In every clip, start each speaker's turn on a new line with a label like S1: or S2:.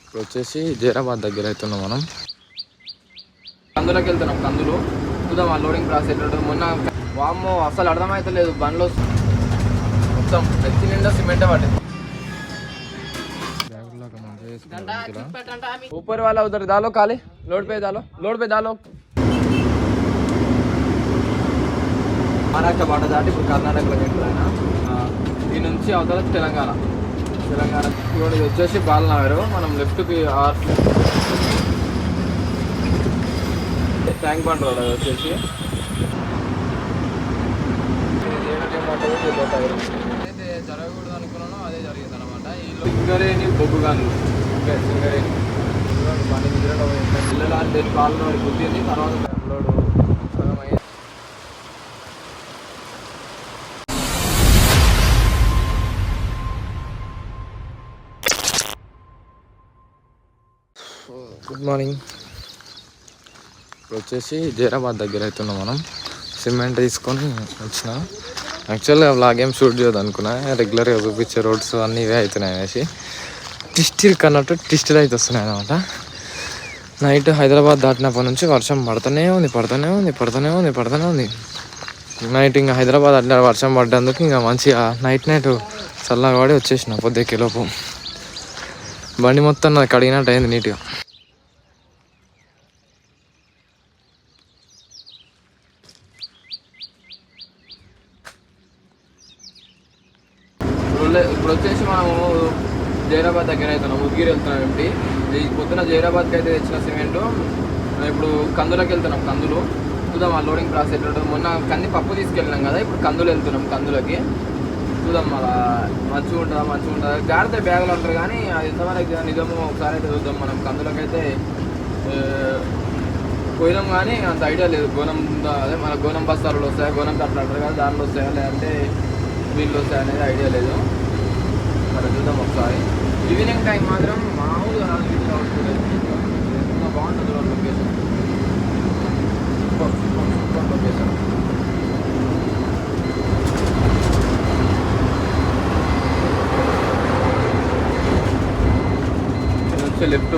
S1: ఇప్పుడు వచ్చేసి జైరాబాద్ దగ్గర అవుతున్నాం మనం. కందులోకి వెళ్తున్నాం. కందులు చూద్దాం ఆ లోడింగ్ ప్రాసెస్ ఎట్లా. మొన్న వామ్మో అసలు అర్థమవుతలేదు, బండ్లో మొత్తం ఎత్తి నిండా సిమెంటే పట్టింది. ऊपर वाला उधर डालो काले लोड पे डालो. మహారాష్ట్ర బాట దాటి ఇప్పుడు కర్ణాటకలోకి వెళ్ళాను. ఈ నుంచి అవతల తెలంగాణ ఇప్పుడు ఇది వచ్చేసి బాలనగర్. మనం లెఫ్ట్కి ట్యాంక్ బండ్ రోడ్ వచ్చేసి ఏదైతే జరగకూడదు అనుకున్నానో అదే జరిగింది అనమాట. ఈ సింగరేణి బొగ్గు గనులు సింగరేణి పని పిల్లలు అంటే బాలనగర్ గుద్దింది. తర్వాత లోడు సగం అయ్యింది. Good morning. ఇప్పుడు వచ్చేసి జైరాబాద్ దగ్గర అవుతున్నాం మనం. సిమెంట్ తీసుకొని వచ్చిన. యాక్చువల్గా వ్లాగ్ ఏం షూట్ చేయదు అనుకున్నా, రెగ్యులర్గా చూపించే రోడ్స్ అన్నీ ఇవే అవుతున్నాయి అనేసి టిస్టిల్ కన్నట్టు టిస్టిల్ అయితే వస్తున్నాయి అనమాట. నైట్ హైదరాబాద్ దాటినప్పటి నుంచి వర్షం పడుతూనే ఉంది. నైట్ ఇంకా హైదరాబాద్ అట్లా వర్షం పడ్డందుకు ఇంకా మంచిగా నైట్ చల్లగా పడి వచ్చేసిన పొద్దుకేలోపు. బండి మొత్తం నాకు కడిగినట్టు అయింది నీట్గా. ఇప్పుడు వచ్చేసి మనము జైరాబాద్ దగ్గర అవుతున్నాం. ఉద్గిరి వెళ్తున్నాం. ఏంటి ఈ పొద్దున జైరాబాద్కి అయితే తెచ్చిన సిమెంటు ఇప్పుడు కందులోకి వెళ్తున్నాం. కందులు చూద్దాం ఆ లోడింగ్ ప్రాసెస్ ఎట్లా. మొన్న కంది పప్పు తీసుకెళ్ళినాం కదా, ఇప్పుడు కందులు వెళ్తున్నాం. కందులకి చూద్దాం అలా మంచిగా ఉంటుందా. జాగ్రత్త బ్యాగులు ఉంటారు కానీ అది ఎంతవరకు నిజము ఒకసారి అయితే చూద్దాం. మనం కందులకి అయితే పోయినాం కానీ అంత ఐడియా లేదు. అదే మన గోనం బస్తాలు వస్తాయా, గోనం తట్లు అంటారు కదా, దాంట్లో వస్తాయా లేదంటే వీళ్ళు వస్తాయి అనేది ఐడియా లేదు. మరి చూద్దాం ఒకసారి. ఈవినింగ్ టైం మాత్రం మామూలుగా ఎంత బాగుంటుంది లొకేషన్. లొకేషన్ నుంచి లెఫ్ట్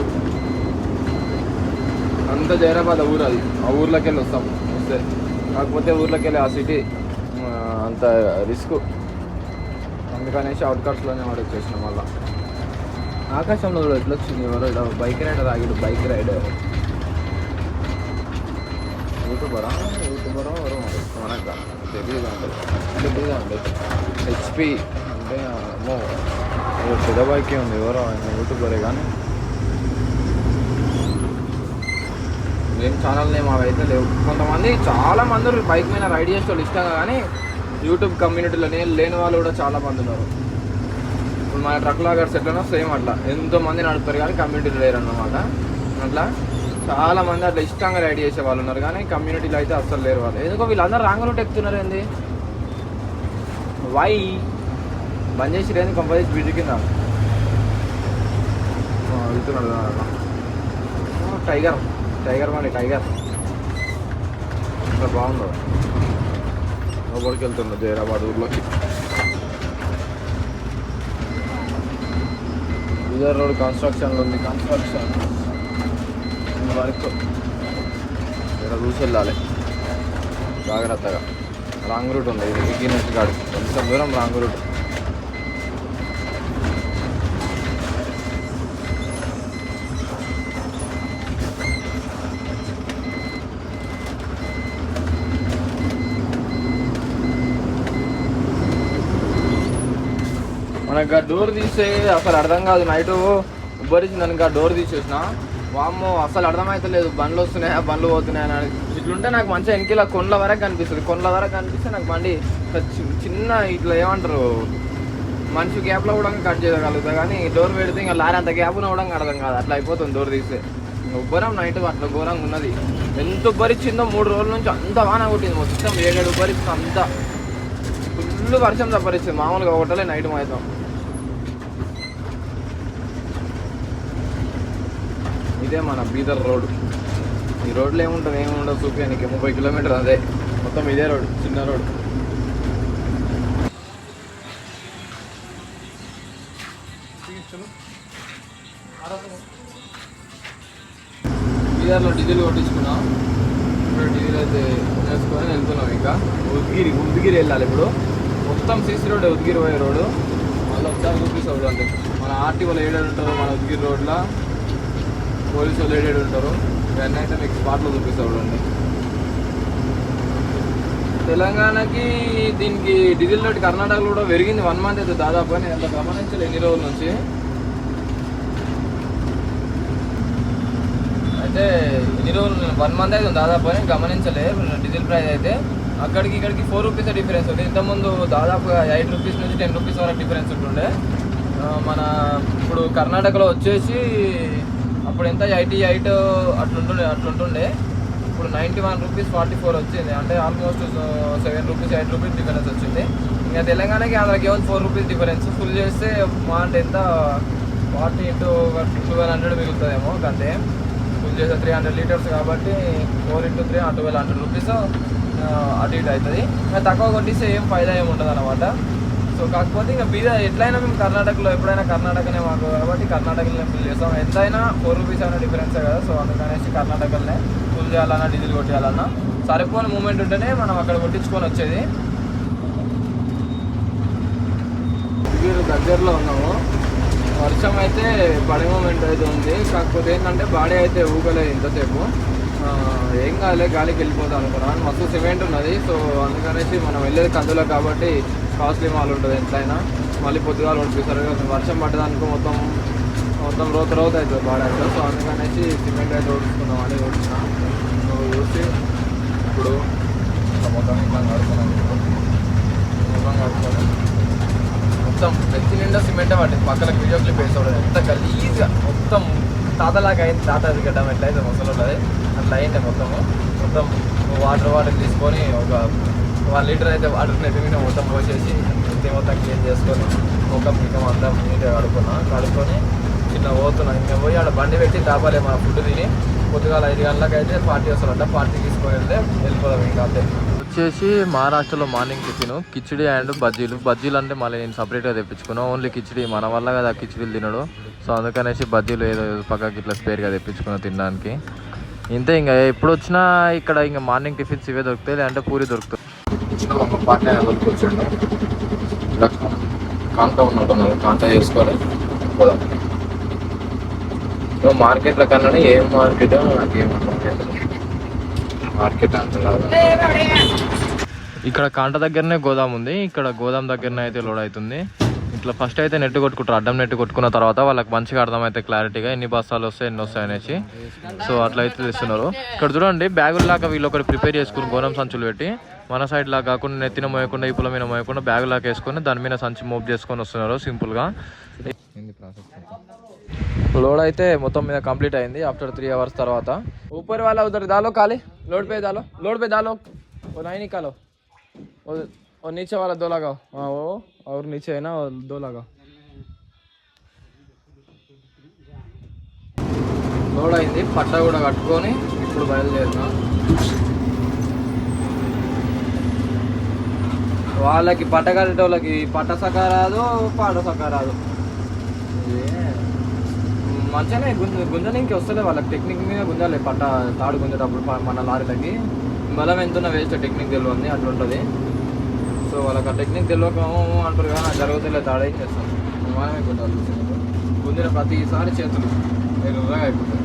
S1: అంతా జైరాబాద్ ఊరు. అది ఆ ఊర్లోకి వెళ్ళి వస్తే కాకపోతే ఊర్లోకి వెళ్ళి ఆ సిటీ అంత రిస్క్, అందుకనేసి అవుట్కట్స్లోనే వాడు వచ్చేసినాం. మళ్ళీ ఆకాశంలో కూడా ఎట్లా వచ్చింది. ఎవరో ఇలా బైక్ రైడర్ ఆగిడు. బైక్ రైడర్ యూట్యూబరా ఎవరో మనకు తెలియదు అండి. హెచ్పి అంటే అమ్మో పెద్ద బైకే ఉంది. ఎవరో ఆయన యూట్యూబరే కానీ ఏం ఛానల్ నేమ్ అవి అయితే లేవు. కొంతమంది చాలామంది బైక్ మీద రైడ్ చేసే వాళ్ళు ఇష్టంగా, కానీ యూట్యూబ్ కమ్యూనిటీలో లేని వాళ్ళు కూడా చాలా మంది ఉన్నారు. ఇప్పుడు మన ట్రక్ లాగర్స్ ఎట్లనో సేమ్ అట్లా ఎంతోమంది నడుపుతారు కానీ కమ్యూనిటీలో లేరు అన్నమాట. అట్లా చాలామంది అట్లా ఇష్టంగా రైడ్ చేసే వాళ్ళు ఉన్నారు కానీ కమ్యూనిటీలో అయితే అస్సలు లేరు వాళ్ళు. ఎందుకో వీళ్ళందరూ రాంగ్ రూట్ ఎక్కుతున్నారు. ఏంది వై బంద్ చేసి ఏంది కంపల్సరీ బ్రిడ్జ్ కింద వెళ్తున్నాడు. టైగర్ బండి అట్లా బాగుందో. లోపలికి వెళ్తున్నా జైరాబాద్ ఊర్లోకి. ఇదే రోడ్ కన్స్ట్రక్షన్లో ఉంది. కన్స్ట్రక్షన్ వరకు ఇక్కడ చూసి వెళ్ళాలి జాగ్రత్తగా. రాంగ్ రూట్ ఉంది. ఇది ఎక్కి నుంచి కాదు కొంచెం దూరం రాంగ్ రూట్. మనకు ఆ డోర్ తీసే అసలు అర్థం కాదు. నైట్ ఉబ్బరించింది దానికి ఆ డోర్ తీసేసిన. వామ్మో అసలు అర్థమవుతలేదు, బండ్లు వస్తున్నాయా బండ్లు పోతున్నాయా అని. ఇట్లుంటే నాకు మంచిగా వెనకాల కొండల వరకు కనిపిస్తుంది. కొండల వరకు కనిపిస్తే నాకు బండి చిన్న ఇట్లా ఏమంటారు మనిషి గ్యాప్లో కూడా కట్ చేయగలుగుతా, కానీ డోర్ పెడితే ఇంకా లారీ అంత గ్యాప్ కూడా అర్థం కాదు. అట్లా అయిపోతుంది డోర్ తీస్తే. ఉబ్బరం నైట్ అట్లా ఘోరంగా ఉన్నది. ఎంత ఉబ్బరిచ్చిందో 3 రోజుల నుంచి అంత వాన కొట్టింది. మొత్తం 7 ఉబ్బరిస్తుంది. అంత ఫుల్ వర్షం తప్పరిస్తుంది. మామూలుగా ఒకటలే నైట్ మాత్రం. ఇదే మన బీదర్ రోడ్. ఈ రోడ్లో ఏముండదు చూపించడానికి. 30 కిలోమీటర్ అదే మొత్తం ఇదే రోడ్, చిన్న రోడ్. चलो आ रहा था। బీదర్లో డీజిల్ కొట్టించుకున్నాం. ఇప్పుడు డీజిల్ అయితే వేసుకొని వెళ్తున్నాం. ఇంకా ఉద్గిరి వెళ్ళాలి. ఇప్పుడు మొత్తం సీసీ రోడ్, ఉద్గిరి పోయే రోడ్డు. మళ్ళీ ఒకసారి చూపిస్తాం చూడండి. మన ఆర్టీ వాళ్ళు ఏడాడు ఉంటారు, మన ఉద్గిరి రోడ్లో పోలీసు వాళ్ళు ఏడాడు ఉంటారు. ఇవన్నీ అయితే మీకు స్పాట్లో చూపిస్తాం చూడండి. తెలంగాణకి దీనికి డీజిల్ రేట్ కర్ణాటకలో కూడా పెరిగింది. 1 month అయితే దాదాపు. నేను ఎంత గమనించలేదు ఎన్ని రోజుల నుంచి. అయితే ఎన్ని రోజులు 1 month అయితే దాదాపు అని గమనించలే. డీజిల్ ప్రైస్ అయితే అక్కడికి ఇక్కడికి 4 rupees డిఫరెన్స్ ఉంది. ఇంతకుముందు దాదాపుగా 8 rupees నుంచి 10 rupees వరకు డిఫరెన్స్ ఉంటుండే. మన ఇప్పుడు కర్ణాటకలో వచ్చేసి అప్పుడు ఎంత 88 అట్లుంటుండే. ఇప్పుడు 91 rupees 44 వచ్చింది. అంటే ఆల్మోస్ట్ 7 rupees 8 rupees డిఫరెన్స్ వచ్చింది. ఇంకా తెలంగాణకి ఆంధ్రాకి ఏమో 4 rupees డిఫరెన్స్. ఫుల్ చేస్తే మా అంటే ఎంత 40 into 1200 మిగులుతుందేమో. అంతే ఫుల్ చేస్తే 300 liters కాబట్టి 4 into 3 1200 rupees అటు ఇటు అవుతుంది. ఇంకా తక్కువ కొట్టిస్తే ఏం ఫైదా ఏమి ఉండదు అనమాట. సో కాకపోతే ఇంకా బీద ఎట్లయినా మేము కర్ణాటకలో ఎప్పుడైనా కర్ణాటకనే మాకు కాబట్టి కర్ణాటకలోనే ఫుల్ చేస్తాం. ఎంతైనా 4 rupees అయినా డిఫరెన్సే కదా. సో అందుకనేసి కర్ణాటకలోనే ఫుల్ చేయాలన్నా డీజిల్ కొట్టేయాలన్నా సరిపోని మూమెంట్ ఉంటేనే మనం అక్కడ కొట్టించుకొని వచ్చేది. దగ్గరలో ఉన్నాము. వర్షం అయితే పడే మూమెంట్ అయితే ఉంది. కాకపోతే ఏంటంటే బాడీ అయితే ఊగలేదు ఇంతసేపు. ఏం కాలే, గాలికి వెళ్ళిపోతాం అనుకున్నాను. మస్తు సిమెంట్ ఉన్నది. సో అందుకనేసి మనం వెళ్ళేది కందులో కాబట్టి కాస్ట్లీ మాల్ ఉంటుంది ఎంతైనా. మళ్ళీ పొద్దుగాలు ఓడిపిస్తారు. వర్షం పడ్డదానికి మొత్తం రోత అవుతుంది బాడీ అయితే. సో అందుకనేసి సిమెంట్ అయితే ఓడిస్తున్నాం అని ఓడిచిన. సో చూసి ఇప్పుడు మొత్తం ఇట్లా కడుతున్నాం. మొత్తం నెత్తి నిండా సిమెంటే పట్టింది. పక్కన వీడియో క్లిప్ వేసుకోవడం ఎంత గలీజ్గా మొత్తం తాతలాగా అయింది. తాత గడ్డం ఎట్లయితే మొసలు ఉంటుంది అట్లా అయింది మొత్తం వాటర్ తీసుకొని ఒక 1 liter అయితే వాటర్ నెత్తి మీద మొత్తం పోసేసి నెత్తి మొత్తం క్లీన్ చేసుకొని ముఖం అంతా నీట్గా కడుక్కొని చిన్న పోతున్నాం. ఇంకా పోయి ఆడ బండి పెట్టి తాపాలి మన ఫుడ్ తిని. పొద్దుగాల 5 గంటలకు అయితే పార్టీ వస్తారంట. పార్టీ తీసుకొని వెళ్తే వెళ్ళిపోదాం. ఇంకా అంతే. వచ్చేసి మహారాష్ట్రలో మార్నింగ్ టిఫిన్ కిచిడి అండ్ బజ్జీలు అంటే మళ్ళీ నేను సపరేట్గా తెప్పించుకున్నాను. ఓన్లీ కిచిడి మన వల్ల కదా కిచిడీలు తినడు. సో అందుకనేసి బజ్జీలు ఏదో పక్కకి ఇట్లా స్పేర్గా తెప్పించుకున్నాను తినడానికి. ఇంతే. ఇంకా ఎప్పుడు వచ్చినా ఇక్కడ ఇంకా మార్నింగ్ టిఫిన్స్ ఇవే దొరుకుతాయి, లేదంటే పూరి దొరుకుతాయి. పార్టీ దొరికొచ్చాడు. కాంతా ఉన్నట్టున్నారు. కాంతా చేసుకోవాలి పోదాం. మార్కెట్ల కన్నా ఏం మార్కెట్ నాకేం మార్కెట్ అంటున్నారు. ఇక్కడ కాంట దగ్గరనే గోదాం ఉంది. ఇక్కడ గోదాం దగ్గరనే అయితే లోడ్ అవుతుంది. ఇట్లా ఫస్ట్ అయితే నెట్ కొట్టుకుంటారు. అడ్డం నెట్ కొట్టుకున్న తర్వాత వాళ్ళకి మంచిగా అర్థమైతే క్లారిటీగా ఎన్ని బస్తాలు వస్తాయి ఎన్ని వస్తాయి అనేసి. సో అట్లా అయితే తెస్తున్నారు. ఇక్కడ చూడండి బ్యాగుల్లాగా వీళ్ళు ఒకటి ప్రిపేర్ చేసుకుని గోనం సంచులు పెట్టి మన సైడ్ లాగా కాకుండా నెత్తిన మోయకుండా ఇప్పుల మీద మోయకుండా బ్యాగులాగా వేసుకొని దాని మీద సంచి మోప్ చేసుకొని వస్తున్నారు సింపుల్గా. లోడ్ అయితే మొత్తం మీద కంప్లీట్ అయింది ఆఫ్టర్ 3 hours తర్వాత. ऊपर वाला उधर डालो काले लोड पे डालो वो नहीं निकालो और नीचे वाला 2 लगाओ. हाँ वो और नीचे है ना 2 लगाओ. లోడ్ అయింది. పట్ట కూడా కట్టుకొని ఇప్పుడు బయలుదేరుతాం. వాళ్ళకి పట్ట కట్టేటోళ్ళకి పట్ట సకా రాదు, పాట సకా రాదు. మంచిగానే గుంజడానికి వస్తలే వాళ్ళకి. టెక్నిక్ మీద గుంజాలి. పట్ట తాడు గుంజేటప్పుడు మన లారీలకి బలం ఎంతున్న వేస్ట్ టెక్నిక్ తెలియదు అట్లుంటుంది. సో వాళ్ళకి ఆ టెక్నిక్ తెలియక అంటారు కానీ నాకు జరుగుతుందిలే. తాడు ఏం చేస్తాం మనమే గుంజాలి. గుంజిన ప్రతిసారి చేతులు ఎర్రగా అయిపోతాయి.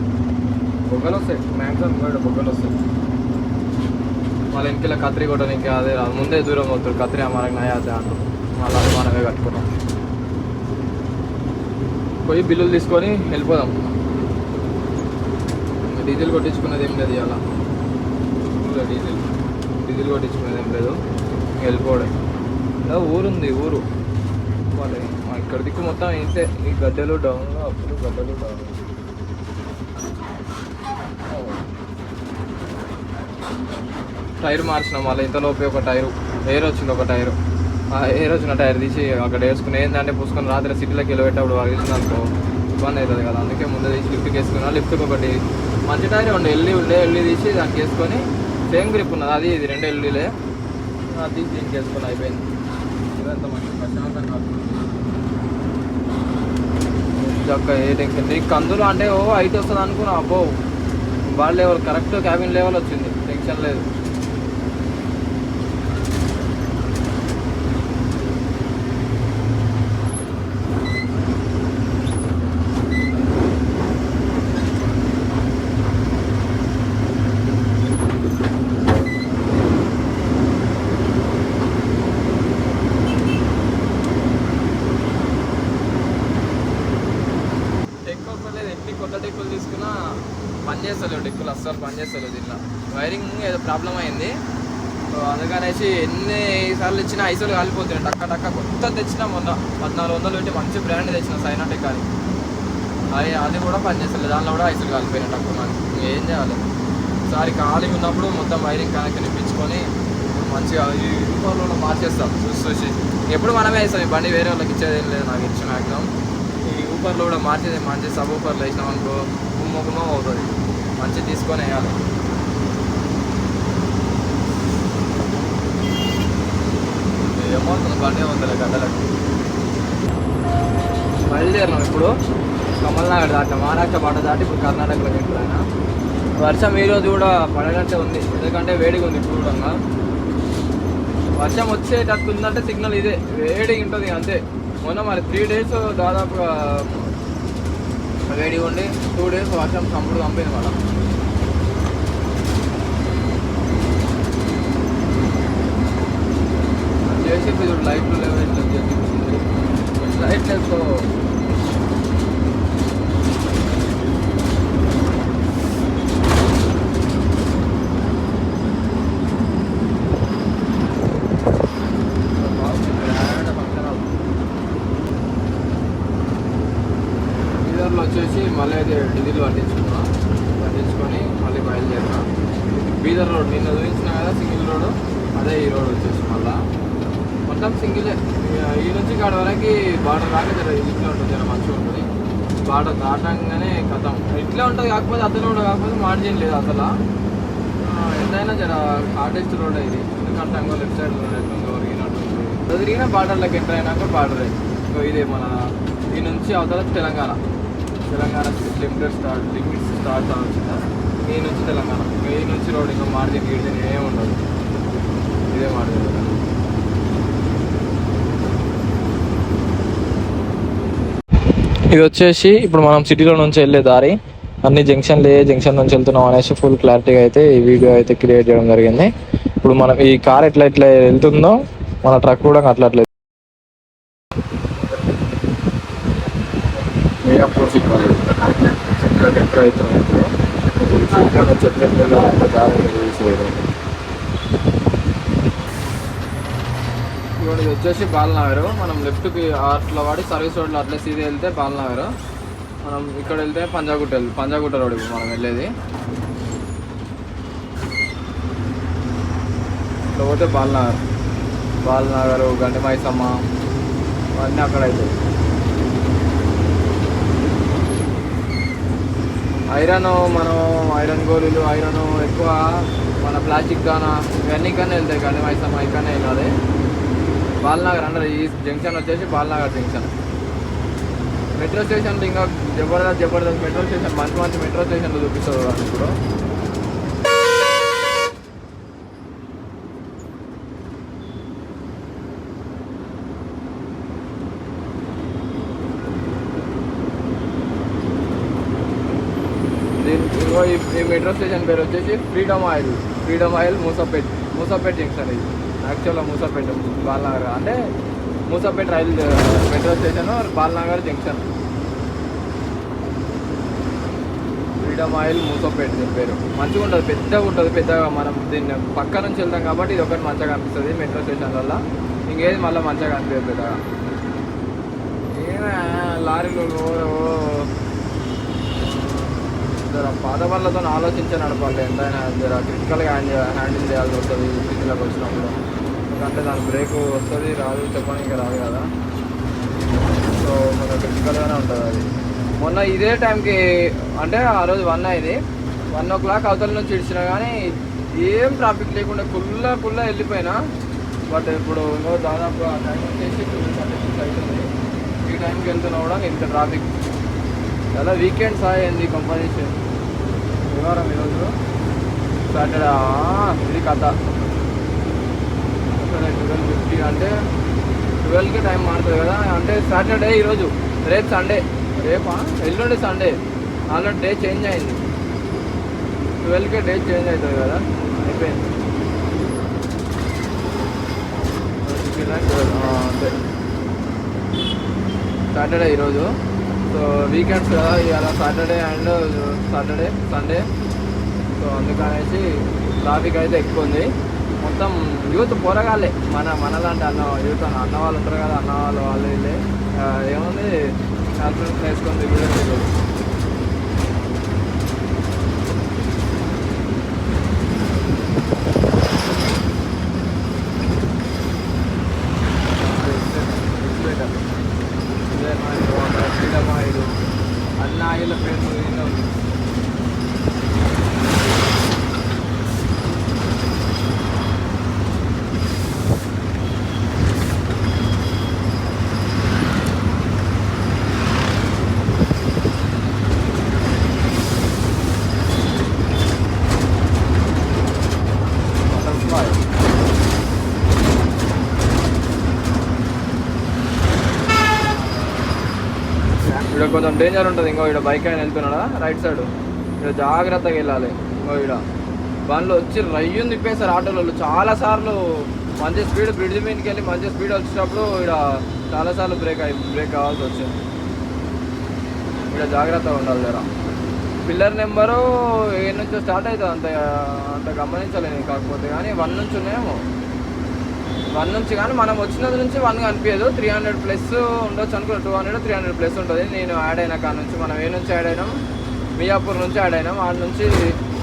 S1: బొగ్గలు వస్తాయి. మ్యాక్సిమం కూడా బొగ్గలు వస్తాయి. వాళ్ళ ఇంటికి కత్రి కొట్టడానికి అదే ముందే దూరం అవుతారు. కత్రి మనకి నయ అదే అంటారు. మళ్ళీ మనమే కట్టుకున్నాం. పోయి బిల్లులు తీసుకొని వెళ్ళిపోదాం. డీజిల్ కొట్టించుకున్నది ఏం లేదు. అలా డీజిల్ కొట్టించుకునేది ఏం లేదు. వెళ్ళిపోవడం. ఊరుంది ఊరు వాళ్ళకి. ఇక్కడ దిక్కు మొత్తం ఇంతే. ఈ గడ్డలు డౌన్లో అప్పుడు గడ్డలు డౌన్. టైర్ మార్చినాం. మళ్ళీ ఇంతలోపే ఒక టైరు ఎయిర్ వచ్చింది. ఒక టైరు ఆ ఎయిర్ వచ్చిన టైర్ తీసి అక్కడ వేసుకుని ఏంటంటే పూసుకొని రాత్రి సిటీలోకి వెళ్ళేటప్పుడు వాళ్ళు అనుకో ఇబ్బంది అవుతుంది కదా. అందుకే ముందే తీసి లిఫ్ట్కి వేసుకున్నా. లిఫ్ట్కి ఒకటి మంచి టైర్ ఎల్ఈ తీసి దానికి వేసుకొని సేమ్ గ్రిప్ ఉన్నది. అది ఇది 2 ఎల్ఈలే అది దీనికి వేసుకొని అయిపోయింది. ఇదంతా మంచి ప్రశాంతంగా చక్క ఏ టెన్షన్. నీకు కందులు అంటే హైట్ వస్తుంది అనుకున్నా. అబ్బో body level correct cabin level వచ్చింది, టెన్షన్ లేదు. కొత్త డెక్కులు తీసుకున్నా పనిచేస్తలేవు, డెక్కులు అస్సలు పనిచేస్తలేవు. దీంట్లో వైరింగ్ ఏదో ప్రాబ్లం అయింది. సో అందుకనేసి ఎన్ని సార్లు ఇచ్చినా ఐసులు కాలిపోతున్నాయి టక్క టక్క. కొత్త తెచ్చినా మొన్న 1400 పెట్టి మంచి బ్రాండ్ తెచ్చిన సైనాటెక్ అని, అది కూడా పనిచేస్తలేదు. దానిలో కూడా ఐసులు కాలిపోయినాయి టక్కు. మనకి ఏం చేయాలి? ఒకసారి ఖాళీ ఉన్నప్పుడు మొత్తం వైరింగ్ కనెక్షన్ ఇప్పించుకొని మంచిగా ఈ ఊపర్లో మార్చేస్తాం చూసి. ఎప్పుడు మనమే వేస్తాం, ఈ బండి వేరే వాళ్ళకి ఇచ్చేది ఏం లేదు, నాకు ఇచ్చిన మ్యాక్సిమం. ఈ ఊపర్లో కూడా మార్చేది మంచి సబ్ ఊపర్లో వేసినాం అనుకో గుమ్మ అవుతుంది, మంచిగా తీసుకొని వేయాలి. ఏమవుతుంది బండి ఏమవుతుంది గడ్డలకు. బయలుదేరినాం ఇప్పుడు కమల్నగర్ దాటి, మహారాష్ట్ర బాట దాటి ఇప్పుడు కర్ణాటకలోకి ఎప్పుడైనా. వర్షం ఈరోజు కూడా పడగంటే ఉంది, ఎందుకంటే వేడిగా ఉంది. ఇప్పుడు కూడా వర్షం వచ్చేటట్టు ఉందంటే సిగ్నల్ ఇదే, వేడిగా ఉంటుంది అంతే. మొన్న మరి 3 days దాదాపుగా వేడిగా ఉండి 2 days వర్షం కంపుడు కంపింది మళ్ళీ. చేసి ఇప్పుడు లైట్లు లేవు, లైట్ లేదు. వచ్చేసి మళ్ళీ అయితే డీజిల్ పట్టించుకొని మళ్ళీ బయలుదేరినా. బీదర్ రోడ్ నిన్న చూపించిన కదా సింగిల్ రోడ్, అదే ఈ రోడ్ వచ్చేసి మళ్ళీ మొత్తం సింగిలే. ఈ నుంచి కాడ వరకు బార్డర్ దాకా జర ఇట్లా ఉంటుంది, జర మంచిగా ఉంటుంది. బార్డర్ దాటంగానే కథం ఇట్లా ఉంటుంది. కాకపోతే అతను రోడ్ కాకపోతే మార్జిన్ లేదు అసలు. ఎంతైనా జర హార్డెస్ట్ రోడ్ ఇది, ఎందుకంటే అంగో లెఫ్ట్ సైడ్ రోడ్ ఎట్లుంది ఒరిగినట్టు తిరిగిన బార్డర్లోకి ఎంటర్ అయినాక బార్డరే. సో ఇదే మన ఈ నుంచి అవతల తెలంగాణ లిమిట్స్ స్టార్ట్ వచ్చిందా ఈ నుంచి తెలంగాణ. ఈ నుంచి రోడ్ ఇంకా మార్జిన్ గిడిజిన్ ఏమి ఉండదు, ఇదే మార్జిన్. ఇది వచ్చేసి ఇప్పుడు మనం సిటీలో నుంచి వెళ్ళే దారి. అన్ని జంక్షన్ నుంచి వెళ్తున్నాం అనేసి ఫుల్ క్లారిటీగా అయితే ఈ వీడియో అయితే క్రియేట్ చేయడం జరిగింది. ఇప్పుడు మనం ఈ కార్ ఎట్లా వెళ్తుందో మన ట్రక్ కూడా అట్లా ఇది వచ్చేసి బాలనగర్. మనం లెఫ్ట్కి అట్లా వాడి సర్వీస్ రోడ్లో అట్లా సీదా వెళ్తే బాలనగర్. మనం ఇక్కడ వెళ్తే పంజాగుట్ట రోడ్ ఇప్పుడు మనం వెళ్ళేది. ఇట్లా పోతే బాలనగర్ గండి మైసమ్మ అవన్నీ అక్కడ అయితే. ఐరన్ గోళీలు ఎక్కువ మన ప్లాస్టిక్ గానా ఇవన్నీ కన్నా వెళ్తాయి. గండి మైసమ్మ ఇక్కడనే వెళ్ళాలి. బాలనగర్ అంటే ఈ జంక్షన్ వచ్చేసి బాలనగర్ జంక్షన్. మెట్రో స్టేషన్లు ఇంకా జబర్దస్త్ మెట్రో స్టేషన్, మంచి మెట్రో స్టేషన్లు చూపిస్తారు ఇప్పుడు. ఈ మెట్రో స్టేషన్ పేరు వచ్చేసి ఫ్రీడమ్ ఆయిల్ మూసాపేట్ జంక్షన్. ఇది యాక్చువల్గా మూసాపేట బాలనగర్ అంటే Moosapet metro station Balanagar junction. Freedom oil Moosapet దీని పేరు. మంచిగా ఉంటుంది, పెద్దగా మనం దీన్ని పక్క నుంచి వెళ్తాం కాబట్టి ఇది ఒకటి మంచిగా అనిపిస్తుంది మెట్రో స్టేషన్ వల్ల. ఇంకేది మళ్ళీ మంచిగా అనిపించదు పెద్దగా. లారీలు జర పాత వాళ్ళతో ఆలోచించి నడపాలి. ఎంతైనా జర క్రిటికల్గా హ్యాండిల్ చేయాల్సి వస్తుంది సిటీలోకి వచ్చినప్పుడు. ఎందుకంటే దాని బ్రేక్ వస్తుంది రాదు, చెప్పడానికి రాదు కదా. సో కొంచెం క్రిటికల్గానే ఉంటుంది అది. మొన్న ఇదే టైంకి అంటే ఆ రోజు 1 అయింది, 1 o'clock అవతల నుంచి ఇడిచినా కానీ ఏం ట్రాఫిక్ లేకుండా ఫుల్లా వెళ్ళిపోయినా. బట్ ఇప్పుడు దాదాపు ఆ టైం వచ్చేసి 2:36 అవుతుంది. ఈ టైంకి వెళ్తున్నా కూడా ఇంత ట్రాఫిక్. చాలా వీకెండ్స్ అయింది కంపెనీస్ శనివారం ఈరోజు సాటర్డే ఇది కథ. సరే 12:50 అంటే 12కి టైం మారుతుంది కదా. అంటే సాటర్డే ఈరోజు, రేపు సండే, రేపా ఎల్లుండి సండే, ఆల్రెడీ డే చేంజ్ అయింది. 12కి డే చేంజ్ అవుతుంది కదా, అయిపోయింది. అంతే సాటర్డే ఈరోజు. సో వీకెండ్స్ కదా ఇవాళ, Saturday and Saturday Sunday. So అందుకనేసి ట్రాఫిక్ అయితే ఎక్కువ ఉంది. మొత్తం యూత్ పోరగాలే, మనలాంటి యూత్ అన్న వాళ్ళు ఉంటారు కదా, అన్న వాళ్ళు వీళ్ళే. ఏముంది క్యాల్కులేషన్ వేసుకొని వీడియో. అన్న వీళ్ళ పేరు ఇక్కడ కొంచెం డేంజర్ ఉంటుంది. ఇంకో ఇక్కడ బైక్ అయినా వెళ్తున్నాడా రైట్ సైడ్, ఇక్కడ జాగ్రత్తగా వెళ్ళాలి. ఇంకో ఇక్కడ బండ్లు వచ్చి రయ్యుని తిప్పేస్తారు ఆటోలలో. చాలాసార్లు మంచి స్పీడ్ బ్రిడ్జ్ మీదకి వెళ్ళి మంచి స్పీడ్ వచ్చేటప్పుడు ఇక్కడ చాలాసార్లు బ్రేక్ కావాల్సి వచ్చింది. ఇక్కడ జాగ్రత్తగా ఉండాలి జరా. పిల్లర్ నెంబరు ఏ నుంచో స్టార్ట్ అవుతుంది, అంత గమనించలేను. కాకపోతే కానీ 1 నుంచి ఉన్నాయేమో, 1 నుంచి. కానీ మనం వచ్చినది నుంచి 1 కనిపించదు. 300+ ఉండొచ్చు అనుకో, 200-300+ ఉంటుంది. నేను యాడ్ అయినా కాడ నుంచి, మనం ఏ నుంచి యాడ్ అయినాం, మియాపూర్ నుంచి యాడ్ అయినాం. ఆడ నుంచి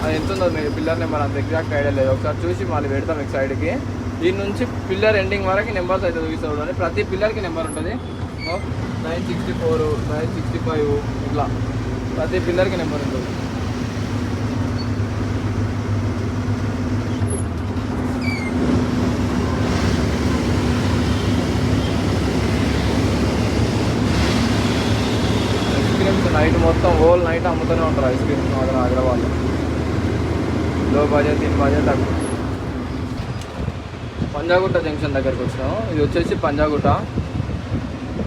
S1: అది ఎంత ఉందో మీ పిల్లర్ నెంబర్ అంత ఎగ్జాక్ట్ ఐడియా లేదు. ఒకసారి చూసి మళ్ళీ పెడతాం మీకు సైడ్కి. దీని నుంచి పిల్లర్ ఎండింగ్ వరకు నెంబర్స్ అయితే చూపిస్తాడు. ప్రతి పిల్లర్కి నెంబర్ ఉంటుంది. 964, 965 ఇట్లా ప్రతి పిల్లర్కి నెంబర్ ఉంటుంది. నైట్ మొత్తం హోల్ నైట్ అమ్ముతూనే ఉంటారు ఐస్ క్రీమ్స్ మాత్రం హైదరాబాద్లో. లో బడ్జెట్ 3 బడ్జెట్ తక్కువ. పంజాగుట్ట జంక్షన్ దగ్గరికి వచ్చినాము. ఇది వచ్చేసి పంజాగుట్ట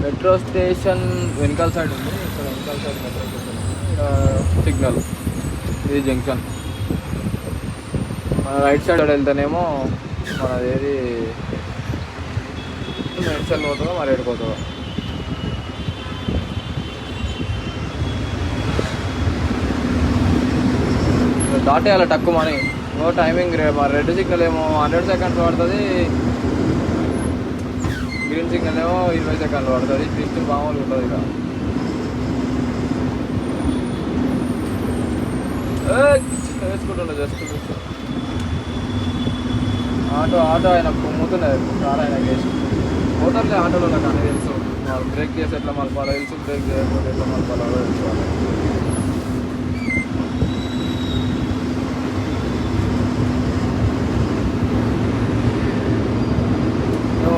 S1: మెట్రో స్టేషన్ వెనకాల సైడ్ ఉంది. ఇక్కడ వెనకాల సైడ్ మెట్రో స్టేషన్, సిగ్నల్, ఇది జంక్షన్. మన రైట్ సైడ్ వెళ్తేనేమో మనది ఏది మెడ్చల్ పోతుందో మరి ఎడిపోతుందో. దాటేయాలి తక్కువ మనీ. No timing. మరి రెడ్ సిగ్నల్ ఏమో 100 సెకండ్స్ పడుతుంది, గ్రీన్ సిగ్నల్ ఏమో 20 సెకండ్లు పడుతుంది. ట్విస్ట్ మామూలుగా ఉంటుంది. ఇక వేసుకుంటుండే జస్ట్ ఆటో ఆయన పొమ్ముతున్నది. కార్ ఆయన వేసి మోటార్లే ఆటోలో నాకు అని తెలుసు. బ్రేక్ చేసి ఎట్లా మలపాలో తెలుసు, బ్రేక్ చేయకపోతే ఎట్లా మలపాలో తెలుసు.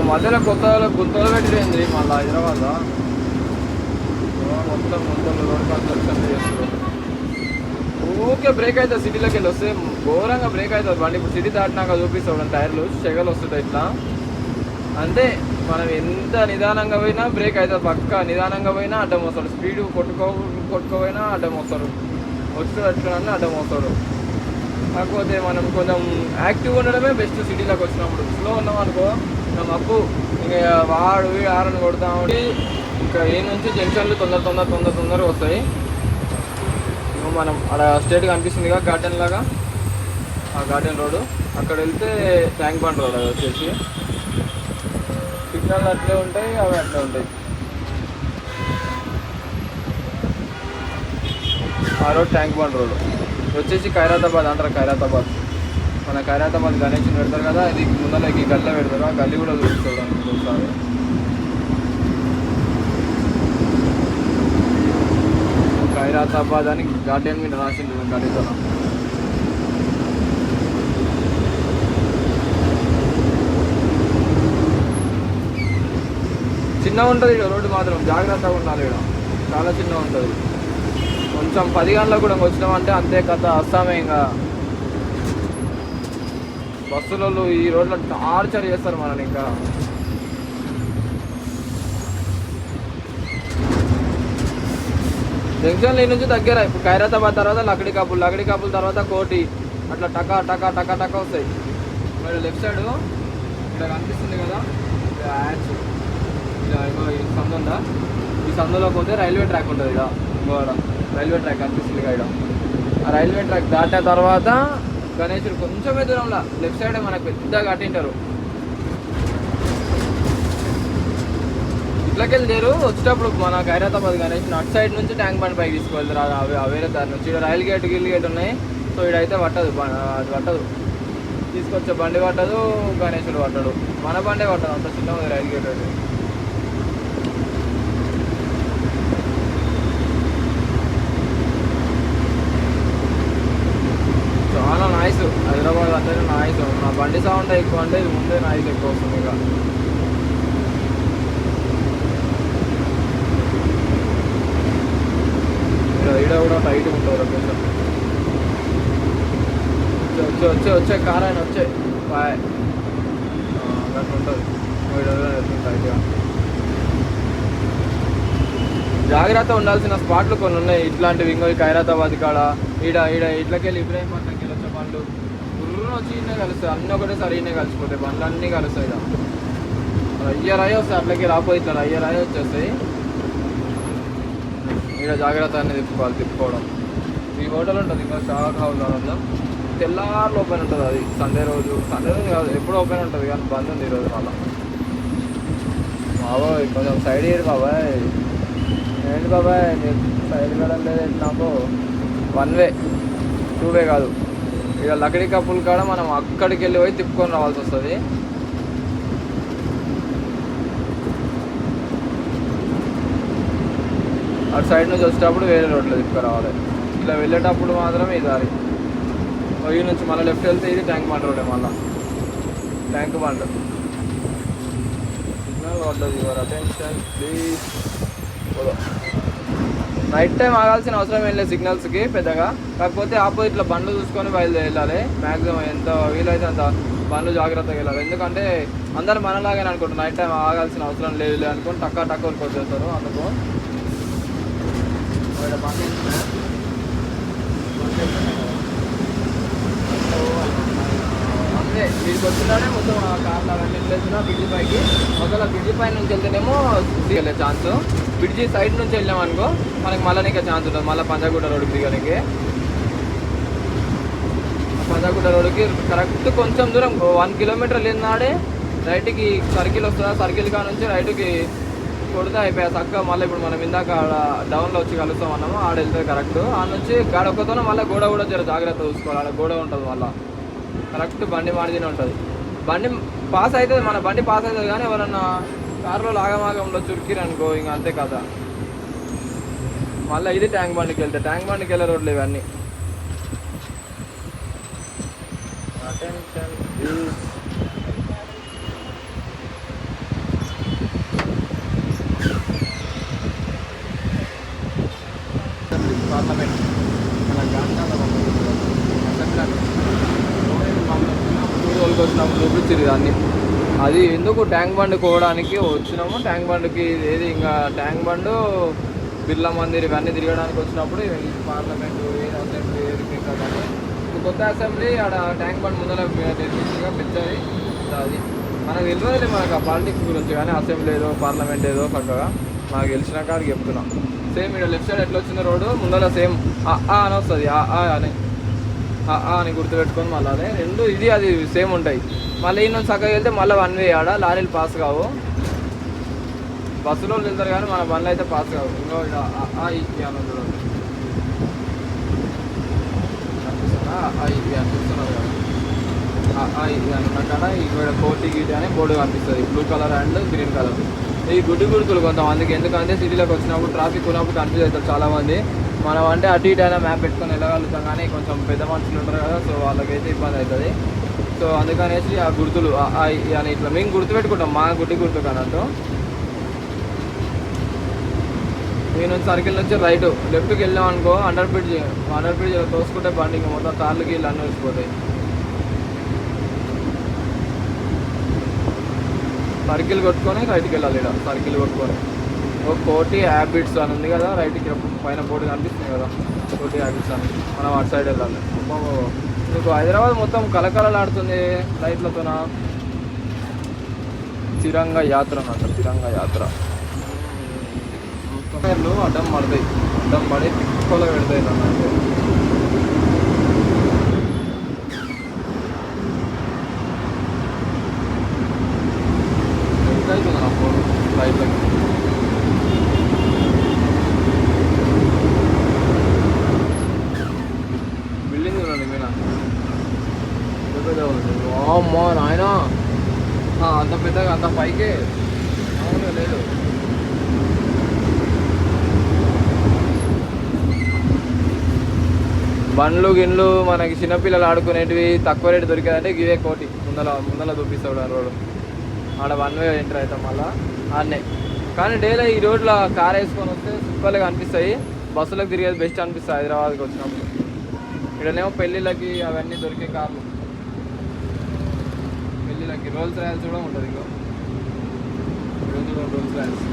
S1: మధ్యలో గుంతలు పెట్టింది మళ్ళీ హైదరాబాద్లో. మొత్తం గుంతలు రోడ్ కన్స్ట్రక్షన్ చేస్తారు. ఊరికే బ్రేక్ అవుతుంది. సిటీలోకి వెళ్ళి వస్తే ఘోరంగా బ్రేక్ అవుతుంది బండి. ఇప్పుడు సిటీ దాటినాక చూపిస్తాడు టైర్లు చెగలు వస్తుంటాయి ఇట్లా. అంతే, మనం ఎంత నిదానంగా పోయినా బ్రేక్ అవుతుంది పక్క. నిదానంగా పోయినా అడ్డం వస్తాడు. స్పీడ్ కొట్టుకోపోయినా అడ్డం వస్తాడు. వచ్చాడు అట్లా అడ్డం వస్తాడు. కాకపోతే మనం కొంచెం యాక్టివ్గా ఉండడమే బెస్ట్. సిటీలోకి వచ్చినప్పుడు స్లో ఉన్నాం అనుకో, మనం అప్పు ఇంకా వాడు ఆరని కొడతా ఉండి ఇంకా ఏ నుంచి జంక్షన్లు తొందరగా వస్తాయి. మనం అక్కడ స్ట్రేట్గా అనిపిస్తుందిగా గార్డెన్ లాగా, ఆ గార్డెన్ రోడ్డు అక్కడ వెళ్తే ట్యాంక్ బండ్ రోడ్. అది వచ్చేసి సిగ్నల్ అట్లే ఉంటాయి, అవి అట్లే ఉంటాయి. ఆ రోడ్ ట్యాంక్ బండ్ రోడ్ వచ్చేసి ఖైరతాబాద్ అంటారు. ఖైరతాబాద్ మన ఖైరతాబాద్ గణేష్ని పెడతారు కదా, ఇది ముందరకి గల్లీ పెడతారు. ఆ గల్లీ కూడా చూపిస్తాడు ఒకసారి. ఖైరతాబాద్ అని గార్డెన్ మీద రాసింది గణేష్. చిన్నగా ఉంటుంది ఇక్కడ రోడ్డు మాత్రం, జాగ్రత్తగా ఉండాలి. ఇక్కడ చాలా చిన్నగా ఉంటుంది. కొంచెం 10 గంటలకు కూడా వచ్చినామంటే అంతే కథ అస్సామే. ఇంకా బస్సులలో ఈ రోడ్లో టార్చర్ చేస్తారు మనని. ఇంకా జంక్షన్లో ఈ నుంచి దగ్గర. ఇప్పుడు ఖైరతాబాద్ తర్వాత లక్డీ కాపుల్ తర్వాత కోటి, అట్లా టకా టకా టకా టకా వస్తాయి. మరి లెఫ్ట్ సైడ్ ఇక్కడ కనిపిస్తుంది కదా యాడ్స్, ఇలా ఈ సందు ఉందా, ఈ సందులోకి పోతే రైల్వే ట్రాక్ ఉంటుంది. ఇలా ఇంకోడ రైల్వే ట్రాక్ కనిపిస్తుంది ఇక్కడ. ఆ రైల్వే ట్రాక్ దాటిన తర్వాత గణేశుడు కొంచెమే దూరంలో లెఫ్ట్ సైడే మనకు పెద్దగా కట్టింటారు. ఇట్లకెళ్ళి చేరు వచ్చేటప్పుడు మన ఖైరతాబాద్ గణేష్ అటు సైడ్ నుంచి ట్యాంక్ బండ్ పైకి తీసుకువెళ్తారు. వేరే దారి నుంచి ఇక్కడ రైలు గేట్ గిల్లు గేట్ ఉన్నాయి. సో ఇడైతే పట్టదు, అది పట్టదు, తీసుకొచ్చే బండి పట్టదు, గణేశుడు పట్టడు, మన బండే పట్టదు. అంత చిన్న ఉంది రైలు గేట్ అది. చాలా నాయిస్ హైదరాబాద్ అంటే నాయిస్. నా బండి సౌండ్ ఎక్కువ అంటే ఇది ముందే నాయిస్ ఎక్కువ వస్తుంది. ఇక ఈడ కూడా టైట్ ఉంటుంది లొకేషన్. వచ్చే కార్ అయినా వచ్చే బాయ్ అట్లా ఉంటుంది. టైట్గా జాగ్రత్త ఉండాల్సిన స్పాట్లు కొన్ని ఉన్నాయి ఇట్లాంటివి. ఇంకో ఖైరతాబాద్ కాడ ఇట్లకెళ్ళి ఇబ్రాహీంపట్నంకి వెళ్ళి వచ్చే బండ్లు గుర్రం వచ్చి ఇన్నే కలుస్తాయి. అన్నీ ఒకటేసారి ఇన్నే కలిసిపోతాయి, బండ్లు అన్నీ కలుస్తాయి. అయ్యరాయి వస్తాయి, అట్లకి రాపోయి ఇట్లా అయ్యరాయి వచ్చేస్తాయి. ఇక్కడ జాగ్రత్త అనేది తిప్పుకోవడం. ఈ హోటల్ ఉంటుంది ఇంకా షాక్ హౌస్ ఉందా, తెల్లారులో ఓపెన్ ఉంటుంది. అది సండే రోజు కాదు, ఎప్పుడు ఓపెన్ ఉంటుంది కానీ బంద్ ఉంది ఈరోజు. మళ్ళీ బాబాయ్ కొంచెం సైడ్ ఇయ్యరు బాబాయ్. ఏంటి బాబాయ్ మీరు సైడ్ వెళ్ళడం లేదు నాకు. 1 వే 2 వే కాదు. ఇక లకడీ కప్పుల కాడ మనం అక్కడికి వెళ్ళి పోయి తిప్పుకొని రావాల్సి వస్తుంది. అటు సైడ్ నుంచి వచ్చేటప్పుడు వేరే రోడ్లో తిప్పుకురావాలి. ఇట్లా వెళ్ళేటప్పుడు మాత్రం ఈ దారి. ఈ నుంచి మళ్ళీ లెఫ్ట్ వెళ్తే ఇది ట్యాంక్ బండ్ రోడ్డే. మళ్ళీ ట్యాంక్ బండ్ సిగ్నల్ పడ్డది. Your attention please. Night time ఆగాల్సిన అవసరం ఏం లేదు సిగ్నల్స్కి పెద్దగా. కాకపోతే ఆపోజిట్లో బండ్లు చూసుకొని వెళ్ళాలి. మ్యాక్సిమం ఎంత వీలైతే అంత బండ్లు జాగ్రత్తగా వెళ్ళాలి. ఎందుకంటే అందరూ మనలాగానే అనుకుంటారు నైట్ టైం ఆగాల్సిన అవసరం లేదు అనుకుని టక్క వచ్చేస్తారు. అందుకు అంతే వీడికి వచ్చినాడే మొత్తం కార్లు అవన్నీ వెళ్ళేస్తున్నా బ్రిడ్జి పైకి. ఒకవేళ బ్రిడ్జి పై నుంచి వెళ్తేనేమో వెళ్ళే ఛాన్స్. బ్రిడ్జి సైడ్ నుంచి వెళ్ళామనుకో మనకి మళ్ళీ నీకే ఛాన్స్ ఉంటుంది. మళ్ళీ పంజాగుట్ట రోడ్డుకి దిగడానికి. పంజాగుట్ట రోడ్డుకి కరెక్ట్ కొంచెం దూరం 1 కిలోమీటర్ వెళ్ళినాడే రైట్కి సర్కిల్ వస్తుందా, సర్కిల్ కా నుంచి రైట్కి కొడితే అయిపోయా చక్క. మళ్ళీ ఇప్పుడు మనం ఇందాక డౌన్లో వచ్చి కలుస్తాం అన్నాము, ఆడ వెళ్తుంది కరెక్ట్. ఆ నుంచి గాడ ఒక్కతోనే మళ్ళీ గోడ కూడా జర జాగ్రత్త చూసుకోవాలి. ఆడ గోడ ఉంటుంది మళ్ళీ కరెక్ట్ బండి మార్జిన్ ఉంటుంది. బండి పాస్ అవుతుంది, మన బండి పాస్ అవుతుంది. కానీ ఎవరన్నా కారులో లాగమాగంలో చురికిరనుకో ఇంకా అంతే కదా. మళ్ళీ ఇది ట్యాంక్ బండికి వెళ్ళే రోడ్లు ఇవన్నీ. అటెన్షన్ పార్లమెంట్ వచ్చినప్పుడు చూపించారు అన్నీ. అది ఎందుకు ట్యాంక్ బండ్ కోవడానికి వచ్చినాము. ట్యాంక్ బండ్కి ఏది ఇంకా ట్యాంక్ బండ్ బిర్లా మందిర్ ఇవన్నీ తిరగడానికి వచ్చినప్పుడు పార్లమెంట్ ఏది అసెంబ్లీ ఏది కానీ కొత్త అసెంబ్లీ ఆడ ట్యాంక్ బండ్ ముందర నిర్మించగా పెద్దది. అది మనకు తెలియదు మనకు ఆ పాలిటిక్స్ గురించి. కానీ అసెంబ్లీ ఏదో పార్లమెంట్ ఏదో పక్కగా నాకు తెలిసినాక అది చెప్తున్నా. సేమ్ ఇక్కడ లెఫ్ట్ సైడ్ ఎట్లా వచ్చిందో రోడ్డు ముందర సేమ్ అని వస్తుంది. అని గుర్తుపెట్టుకొని మళ్ళీ అదే రెండు ఇది అది సేమ్ ఉంటాయి. మళ్ళీ ఈ నుంచి చక్కగా వెళ్తే మళ్ళీ 1 వే. ఆడ లారీలు పాస్ కావు, బస్సులో వెళ్తారు కానీ మన బండ్లు అయితే పాస్ కావు. ఇంకో ఇది అని అనిపిస్తున్నారు కదా. ఇది అని ఉన్న కాడ ఇక్కడ కోటి గీటి అని బోర్డు కనిపిస్తుంది, blue colour and green colour. ఈ గుడ్డి గుర్తులు కొంతమందికి, ఎందుకంటే సిటీలోకి వచ్చినప్పుడు ట్రాఫిక్ ఉన్నప్పుడు కన్ఫ్యూజ్ అవుతారు చాలామంది. మనం అంటే అటు ఇటు అయినా మ్యాప్ పెట్టుకొని వెళ్ళగలుగుతాం, కానీ కొంచెం పెద్ద మనుషులు ఉంటారు కదా, సో వాళ్ళకైతే ఇబ్బంది అవుతుంది. సో అందుకనేసి ఆ గుర్తులు అని ఇట్లా మేము గుర్తుపెట్టుకుంటాం, మా గుడ్డి గుర్తు అన్నట్టు. ఈ నుంచి సర్కిల్ నుంచి రైట్ లెఫ్ట్కి వెళ్ళాం అనుకో అండర్ బ్రిడ్జ్ తోసుకుంటే బండి ఇంకా మొత్తం తాళ్ళు గీళ్ళు అన్నీ వచ్చిపోతాయి. సర్కిల్ కొట్టుకొని రైట్కి వెళ్ళాలి. ఇక్కడ సర్కిల్ కొట్టుకొని ఒక కోటి హ్యాబిట్స్ అని ఉంది కదా, రైట్కి పైన బోర్డు కనిపిస్తుంది కదా, కోటి హ్యాబిట్స్ అని. మనం అటు సైడ్ వెళ్ళాలి. మీకు హైదరాబాద్ మొత్తం కలకలలాడుతుంది లైట్లతోన. తిరంగ యాత్ర అన్నట్టు, తిరంగ యాత్ర. పేర్లు అడ్డం పడతాయి, అడ్డం పడి పిక్కలో పెడతాయి అన్నట్టు. ఎంత అవుతుంది నా ఫోన్ లైట్లకి? బిల్డింగ్ చూడండి మీనా, అమ్మా నాయన అంత పెద్దగా అంత పైకే మామూలుగా లేదు. బండ్లు గిన్లు మనకి చిన్నపిల్లలు ఆడుకునేటివి తక్కువ రేటు దొరికాయంటే ఇవే కోటి ముందల చూపిస్తాడు ఆ రోడ్డు. ఆడ 1 వే ఎంటర్ అవుతాం మళ్ళీ ఆడనే. కానీ డైలీ ఈ రోడ్లో కార్ వేసుకొని వస్తే సూపర్గా అనిపిస్తాయి. బస్సులకు తిరిగేది బెస్ట్ అనిపిస్తుంది హైదరాబాద్కి వచ్చినప్పుడు. ఇక్కడనేమో పెళ్ళిళ్ళకి అవన్నీ దొరికే కార్లు, పెళ్ళిళ్ళకి రోల్స్ రాయల్స్ కూడా ఉంటుంది. ఇంకో రోల్స్ రాయల్స్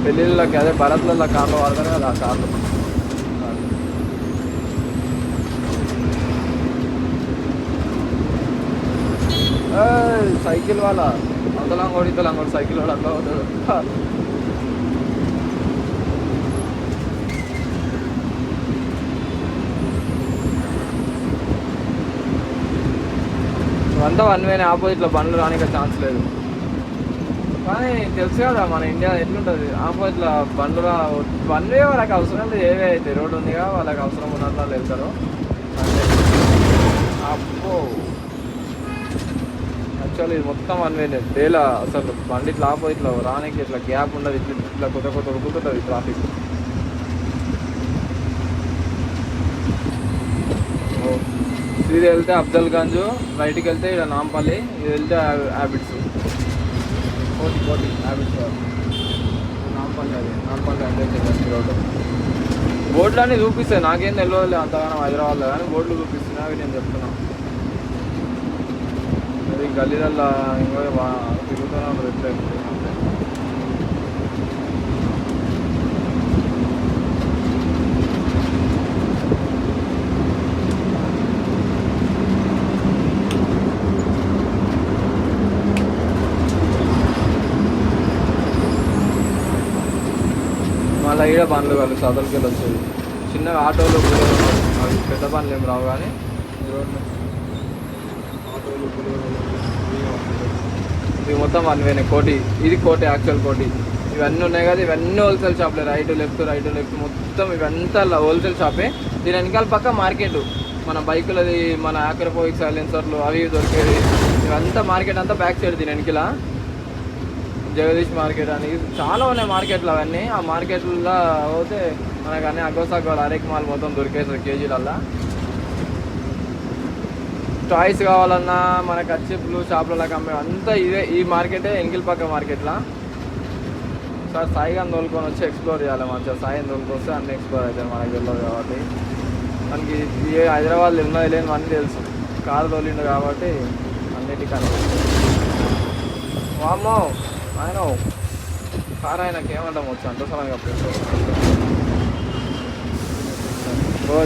S1: పెళ్ళిళ్ళకి అదే భరత్లలో కార్లు వాడతారు కదా, ఆ కార్లు. సైకిల్ వాళ్ళ అంతలాంగోడి ఇంతలాంగోడి సైకిల్ వాడు అట్లా అవుతాడు. అంతా 1 వేనే, ఆపోజిట్లో బండ్లు రానిక ఛాన్స్ లేదు. కానీ తెలుసు కదా మన ఇండియా ఎట్లుంటుంది, ఆపోజిట్లో బండ్లు 1 వే వాళ్ళకి అవసరం లేదు. ఏవే అయితే రోడ్డు ఉందిగా వాళ్ళకి అవసరం ఉన్నట్లు వెళ్తారు అంతే. అప్పో యాక్చువల్లీ ఇది మొత్తం 1 వేనే డేలా. అసలు బండి ఇట్లా ఆపోజిట్లో రానికి ఇట్లా గ్యాప్ ఉండదు, ఇట్లా కొత్త ఉడుకుతుంటుంది ట్రాఫిక్. ఇది వెళ్తే అఫ్జల్గంజ్, రైట్కి వెళ్తే ఇక్కడ నాంపల్లి, ఇది వెళ్తే హ్యాబిట్స్ కోటి హ్యాబిట్స్ నాంపల్లి. అది నాంపల్లి అంటే రోడ్డు. బోర్డులు అన్నీ చూపిస్తాయి, నాకేం తెలియదు అంతగానో హైదరాబాద్లో, కానీ బోర్డులు చూపిస్తున్నాయి, అవి నేను చెప్తున్నాను. అది గల్లీలల్లో ఇంకో తిరుగుతూనే ఉంటుంది ఎట్లా. మళ్ళీ ఈడ బండ్లు వాళ్ళు చదువులకి వెళ్ళి వచ్చేది చిన్నగా ఆటోలు, అవి పెద్ద బండ్లు ఏమి రావు. కానీ రోడ్లు ఆటోలు ఇవి మొత్తం 1 వేనే. కోటి ఇది కోటి, యాక్చువల్ కోటి. ఇవన్నీ ఉన్నాయి కదా, ఇవన్నీ హోల్సేల్ షాప్లే. రైట్ లెఫ్ట్ మొత్తం ఇవంతా హోల్సేల్ షాపే. దీని వెనకాల పక్క మార్కెట్, మన బైకులది, మన ఆక్రపోయిక్ సైలెన్సర్లు అవి దొరికేది, ఇవంతా మార్కెట్ అంతా బ్యాక్ సైడ్. దీని వెనకాల జగదీష్ మార్కెట్ అని చాలా ఉన్నాయి మార్కెట్లు. అవన్నీ ఆ మార్కెట్లలో పోతే మనకు అన్నీ అగ్గోసాగోలు అరేక్ మాల్ మొత్తం దొరికేస్తుంది కేజీలల్లా. టాయ్స్ కావాలన్నా మనకు అచ్చిప్లు షాపులకు అమ్మే అంతా ఇదే, ఈ మార్కెటే ఎంగిల్ పక్క మార్కెట్లో. సార్ సాయిగా తోలుకొని వచ్చి ఎక్స్ప్లోర్ చేయాలి మంచిగా. సాయిని తోలుకొస్తే అన్నీ ఎక్స్ప్లోర్ అవుతాయి, మనకు తెలియదు కాబట్టి. మనకి ఏ హైదరాబాద్లో ఉన్నది లేని అన్నీ తెలుసు, కారు తోలిండు కాబట్టి అన్నిటికీ అనిపిస్తుంది. వామ్మో ఆయన కారు ఆయనకి ఏమంటాం వచ్చు అంత సలంగా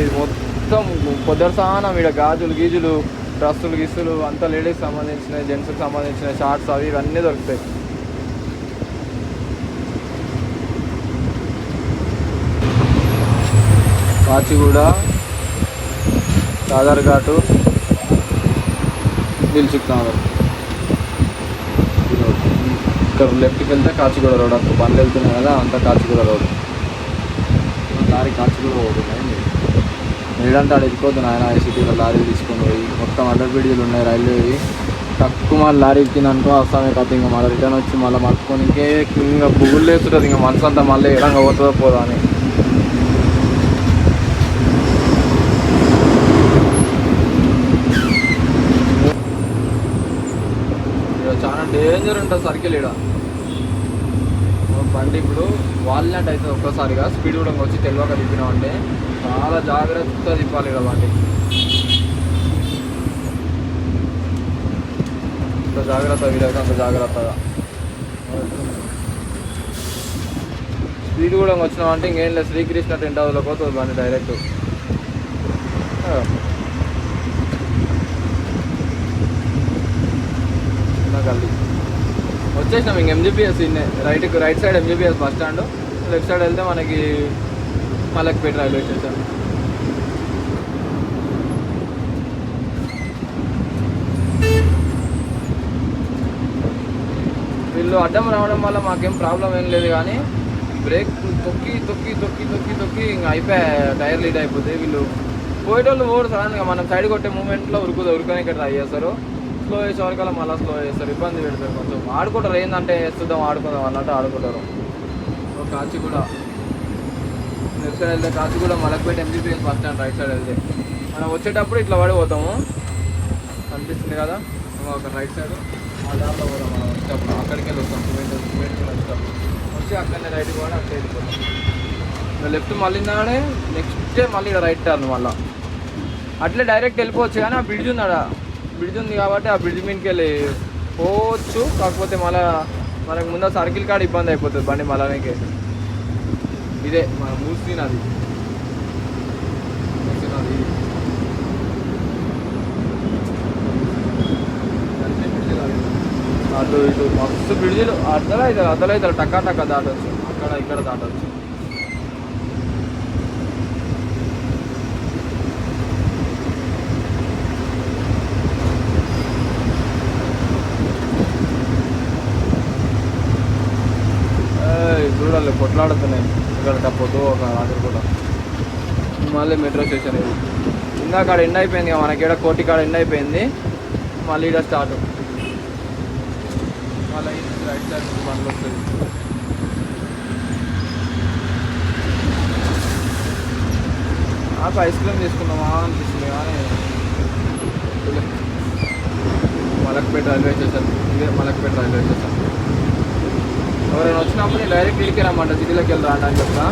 S1: ఇది మొత్తం పొద్దుసానం ఇక్కడ గాజులు గీజులు డ్రస్సులు గిస్సులు అంతా లేడీస్కి సంబంధించినవి, జెంట్స్కి సంబంధించిన షార్ట్స్ అవి ఇవన్నీ దొరుకుతాయి. కాచిగూడ, సాగర్ఘాటు, దిల్సుఖ్ నగర్. ఇక్కడ లెఫ్ట్కి వెళ్తే కాచిగూడ రోడ్. అక్కడ బండ్లు వెళ్తున్నాయి కదా, అంతా కాచిగూడ రోడ్. లారీ కాచిగూడ పోతున్నాయి. ఏడంటే ఆడ వెళ్ళిపోతుంది ఆయన. సిటీలో లారీలు తీసుకొని పోయి మొత్తం అండర్ బ్రిడ్జ్లు ఉన్నాయి, రైల్వేవి. తక్కువ మళ్ళీ లారీ ఎక్కిందనుకో వస్తామే కదా, ఇంకా మళ్ళీ రిటర్న్ వచ్చి మళ్ళీ మలుపుకొని ఇంకా బుగులు వేస్తుంటుంది. ఇంకా మనసు అంతా మళ్ళీ ఎడంగా పోతుందో పోదా అని. చాలా డేంజర్ ఉంటుంది సర్కిల్. ఇక్కడ బండి ఇప్పుడు వాల్నట్ అయితే ఒక్కసారిగా స్పీడ్ కూడా వచ్చి తెలియక తిప్పినామంటే చాలా జాగ్రత్తగా తిప్పాలి ఇక్కడ బండి. అంత జాగ్రత్త వీలైతే అంత జాగ్రత్తగా. స్పీడ్ కూడా వచ్చినామంటే ఇంకేం లేదు, శ్రీకృష్ణ టెంట్ హౌస్లో పోతుంది బండి డైరెక్ట్. గల్లీ వచ్చేసినాం ఇంక ఎంజీపీఎస్ ఇన్నే right side MGPS bus stand, left side వెళ్తే మనకి మలక్పేట రైల్వే స్టేషన్. వీళ్ళు అడ్డం రావడం వల్ల మాకేం ప్రాబ్లం ఏం లేదు, కానీ బ్రేక్ తొక్కి తొక్కి తొక్కి తొక్కి తొక్కి ఇంకా అయిపోయా, టైర్ లీడ్ అయిపోతాయి. వీళ్ళు పోయేటోళ్ళు ఓడు సడన్గా మనం సైడ్ కొట్టే మూమెంట్లో ఉరుకొని ఇక్కడ ట్రై చేస్తారు, స్లో చేసే వరకల్లా మళ్ళీ స్లో చేస్తారు, ఇబ్బంది పెడతారు. కొంచెం ఆడుకుంటారు, ఏంటంటే వేస్తుందాం ఆడుకుందాం అన్నట్టు ఆడుకుంటారు. కాచిగూడ లెఫ్ట్ సైడ్ వెళ్తే Kachiguda Malakpet MGBS bus stand right side వెళ్తే మనం వచ్చేటప్పుడు ఇట్లా పడిపోతాము అనిపిస్తుంది కదా, ఒక రైట్ సైడ్ ఆ దారిలో పోదాం మనం వచ్చేటప్పుడు. అక్కడికి వెళ్ళి వస్తాం వచ్చేటప్పుడు వచ్చి అక్కడనే రైట్ కూడా అక్కడ వెళ్ళిపోతాం. లెఫ్ట్ మళ్ళీ నెక్స్ట్ మళ్ళీ ఇక్కడ రైట్ టర్న్ మళ్ళీ అట్లే డైరెక్ట్ వెళ్ళిపోవచ్చు. కానీ ఆ బ్రిడ్జ్ ఉన్నాడా, బ్రిడ్జ్ ఉంది కాబట్టి ఆ బ్రిడ్జ్ మీదకి వెళ్ళి పోవచ్చు. కాకపోతే మళ్ళీ మనకు ముందు సర్కిల్ కాడ ఇబ్బంది అయిపోతుంది బండి మళ్ళీ. ఇదే మన మూసీ నది అటు ఇటు మస్తు బ్రిడ్జిలు అద్దలైతారు టక్కా టక్కా దాటవచ్చు, అక్కడ ఇక్కడ దాటవచ్చు. చూడాలి కొట్లాడుతున్నాయి ఇక్కడ తప్పదు ఒక రాత్రి కూడా. మళ్ళీ మెట్రో స్టేషన్ ఇది ఇందాక కాడ ఎండ్ అయిపోయింది కదా మనకి, ఇక్కడ కోటి కాడ ఎండ్ అయిపోయింది. మళ్ళీ ఇక్కడ స్టార్ట్ మళ్ళీ రైట్ సైడ్ బండ్లు వస్తుంది. నాకు ఐస్ క్రీమ్ తీసుకున్నామా అనిపిస్తుంది, కానీ మలక్పేట రైల్వే స్టేషన్ ఇదే మలక్పేట రైల్వే స్టేషన్. ఎవరైనా వచ్చినప్పుడు నేను డైరెక్ట్ ఇడికి రమ్మంట, సిటీలోకి వెళ్ళి రాండి అని చెప్తా.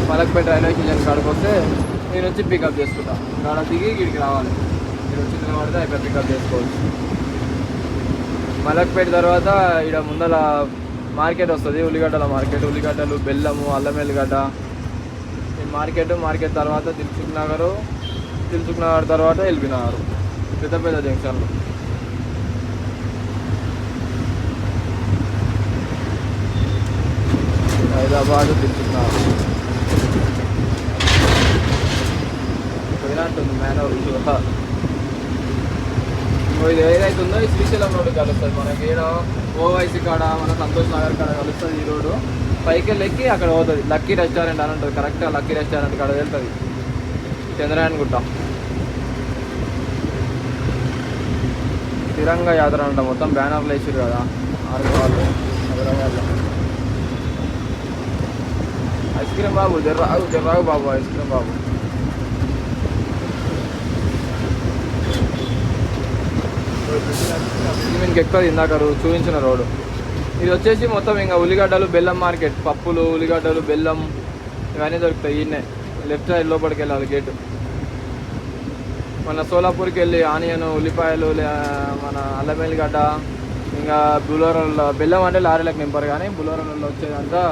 S1: మలక్పేట రైల్వే స్టేషన్ కాడికి వస్తే నేను వచ్చి పికప్ చేసుకుంటా. కాడ దిగి ఇడికి రావాలి, మీరు వచ్చి నిలబడితే అయిపోయి పికప్ చేసుకోవచ్చు. మలక్పేట తర్వాత ఇక్కడ ముందర మార్కెట్ వస్తుంది, ఉల్లిగడ్డల మార్కెట్, ఉల్లిగడ్డలు బెల్లము అల్లం ఎల్లిగడ్డ మార్కెట్ తర్వాత దిల్సుఖ్ నగర్ తర్వాత ఎల్బీ నగర్, పెద్ద జంక్షన్లు. హైదరాబాద్ దిల్సుఖ్ నగర్ పోయినట్టుంది మేనూరు. ఇది ఏదైతుందో ఈ శ్రీశైలం రోడ్డు కలుస్తుంది మనకి. ఈడ ఓవైసీ కాడ మన సంతోష్ నగర్ కాడ కలుస్తుంది ఈ రోడ్డు. పైకి ఎక్కి అక్కడ పోతుంది లక్కీ రెస్టారెంట్ అని ఉంటుంది, కరెక్ట్గా లక్కీ రెస్టారెంట్ కాడ వెళ్తుంది. చంద్రయాన్ గుట్ట తిరంగా యాత్ర అంట, మొత్తం బ్యానర్లు వేసారు కదా ఆరుగాళ్ళు హైదరాబాద్లో. ఐస్ క్రీమ్ బాబు జర్రాగు బాబు, ఐస్ క్రీమ్ బాబు. మీకు ఎక్కువ ఇందాక చూపించిన రోడ్డు ఇది వచ్చేసి మొత్తం ఇంకా ఉల్లిగడ్డలు బెల్లం మార్కెట్, పప్పులు ఉల్లిగడ్డలు బెల్లం ఇవన్నీ దొరుకుతాయి. ఈయనే లెఫ్ట్ సైడ్ లోపలికి వెళ్ళాలి గేటు. మన సోలాపూర్కి వెళ్ళి ఆనియన్ ఉల్లిపాయలు మన అల్లం ఎల్లిగడ్డ ఇంకా బులోరాలో బెల్లం అంటే లారీలకు నింపారు, కానీ బులోరాలో వచ్చేదంతా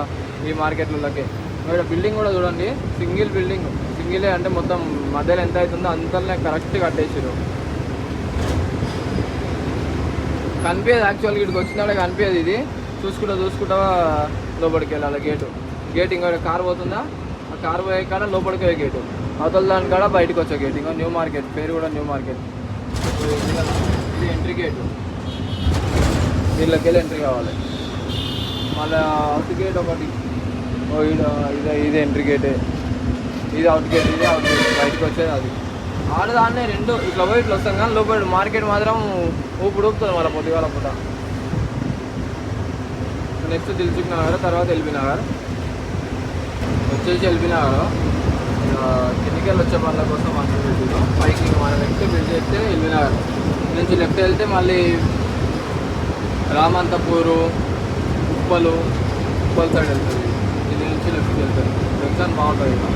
S1: ఈ మార్కెట్లకి. ఇక్కడ బిల్డింగ్ కూడా చూడండి, సింగిలే అంటే మొత్తం మధ్యలో ఎంత అవుతుందో అంతనే కరెక్ట్ కట్టేసారు. కనిపించదు యాక్చువల్గా, ఇక్కడికి వచ్చినప్పుడే కనిపించదు. ఇది చూసుకుంటా లోపలికి వెళ్ళాలి. గేట్ ఇంకా కారు పోతుందా, ఆ కారు పోయే కాడ లోపలికి పోయే గేటు, అవతల దాని కాడ బయటకు వచ్చే గేట్. ఇంకా న్యూ మార్కెట్ పేరు కూడా న్యూ మార్కెట్. ఇది ఎంట్రీ గేటు, దీనిలోకి వెళ్ళి ఎంట్రీ కావాలి. మళ్ళీ అవుట్ గేట్ ఒకటి, ఇది ఎంట్రీ గేటే, ఇది అవుట్ గేట్, బయటకు వచ్చేది అది. ఆడదాన్నే రెండు ఇట్లా పోయి ఇట్లా వస్తాం, కానీ లోపల మార్కెట్ మాత్రం ఊపుతుంది మళ్ళీ పొద్దుగాల పూట. నెక్స్ట్ దిల్సుఖ్ నగర్, తర్వాత ఎల్బీ నగర్. వచ్చేసి ఎల్బీ నగర్ కిందికి వచ్చే పనుల కోసం మనం పెట్టినాం. పైకి మనం లెఫ్ట్ బిల్డ్ చేస్తే ఎల్బీ నగర్ నుంచి లెఫ్ట్ వెళ్తే మళ్ళీ రామంతపూరు ఉప్పల్ సైడ్ వెళ్తుంది. నుంచి లెఫ్ట్కి వెళ్తారు. జంక్షన్ బాగుంటుంది ఇక్కడ.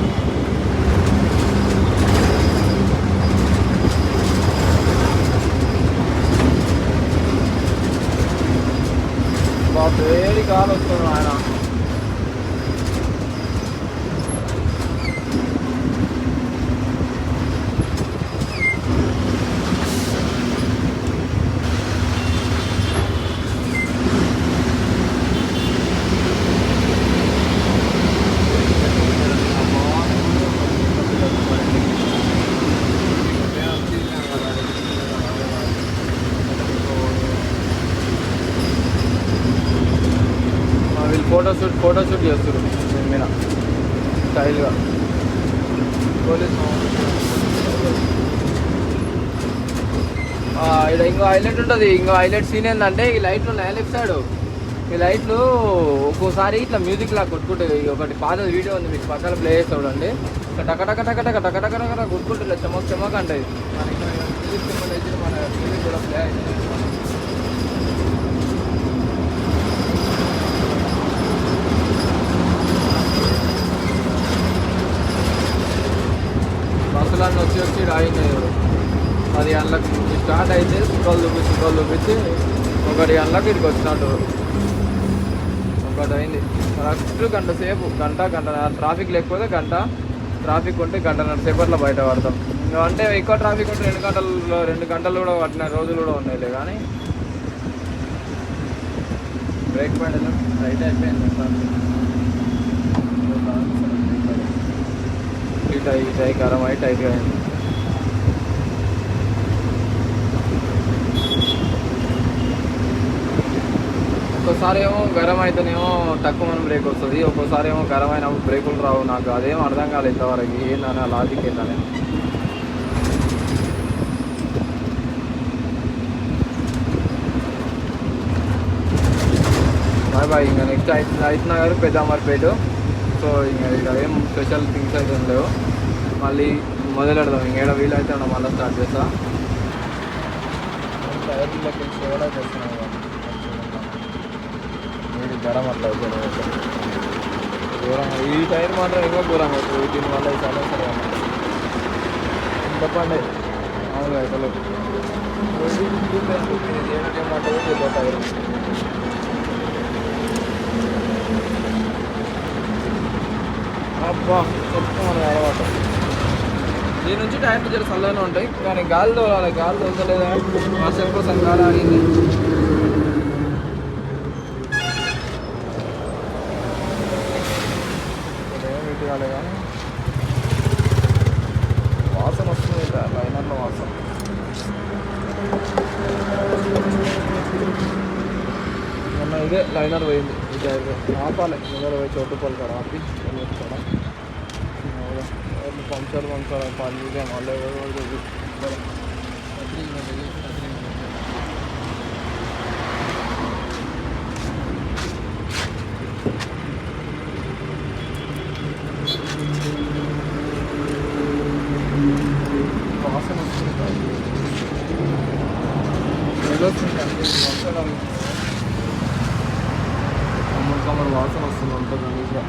S1: వేడి గాలి వస్తుంది ఆయన. ఫోటోషూట్ చేస్తారు దీని మీద స్టైల్గా. పోలీస్ ఇక్కడ ఇంకో హైలైట్ ఉంటుంది. ఇంకో హైలైట్ సీన్ ఏంటంటే ఈ లైట్లు ఉన్నాయి లెఫ్ట్ సైడ్. ఈ లైట్లు ఒక్కోసారి ఇట్లా మ్యూజిక్ లాగా కొట్టుకుంటుంది. ఒకటి పాత వీడియో ఉంది మీకు పక్కన ప్లే చేసి చూడండి. టక టక టక టక టక టక టక కొట్టుకుంటుంది, చెమక్ చెమక్ అంటుంది. మన మ్యూజిక్ మన మ్యూజిక్ కూడా ప్లే అవుతుంది. బస్సులన్నీ వచ్చి రాయినాయి. 10 గంటలకు స్టార్ట్ అయితే చుట్టాలు చూపించి 1 గంటలకు ఇక్కడికి వచ్చినట్టు. 1 అయింది కరెక్ట్. గంట సేపు, గంట ట్రాఫిక్ లేకపోతే గంట, ట్రాఫిక్ ఉంటే 1.5 సేపట్లో బయట పడతాం. ఇంకా అంటే ఎక్కువ ట్రాఫిక్ ఉంటే 2 గంటలు కూడా పట్టిన రోజులు కూడా ఉన్నాయిలే. కానీ బ్రేక్ పాయింట్ రైట్ అయిపోయింది. ఇటై గరం అయి టైట్గా అయింది. ఒక్కోసారి ఏమో గరం అయితేనేమో తక్కువ మనం బ్రేక్ వస్తుంది, ఒక్కోసారి ఏమో గరం అయినప్పుడు బ్రేకులు రావు. నాకు అదేం అర్థం కాలేదు ఇంతవరకు, ఏందని ఆ లాజిక్ ఏందని. బాయ్. ఇంకా నెక్స్ట్ హైత్ నగర్, పెద్దామర్పేట. సో ఇంకా ఇక్కడ ఏం స్పెషల్ థింగ్స్ అయితే లేవు. మళ్ళీ మొదలెడదాం. ఇంకేడ వీలైతే మళ్ళీ స్టార్ట్ చేస్తా. టైర్లకి సేవలా చేస్తున్నాను. వీడి గరం అట్లా అవుతుంది. ఘోరం. ఈ టైర్ మాత్రం ఇంకా ఘోరం అవుతుంది. దీనివల్ల ఈ సమస్య చెప్పండి. అవును అసలు ఏమంటారు పెద్ద టైర్. అబ్బా చెప్తాను అలవాటు. దీని నుంచి టైం జర చల్లగానే ఉంటాయి, కానీ గాలి తోలాలి. గాలి తోలలేదా వర్షం కోసం గాలి ఆగింది. ఏమిటి కాలే కానీ వాసన వస్తుంది. లైనర్లో వాసన. మొన్న ఇదే లైనర్ పోయింది. ఇది ఆపాలి. ముందర పోయి చోటుపల్లి కాడ ఆపి పంచర్ పని మళ్ళీ వాసన వస్తుంది. కమ్మర్ వాసన వస్తుంది అంత గలీజ్గా.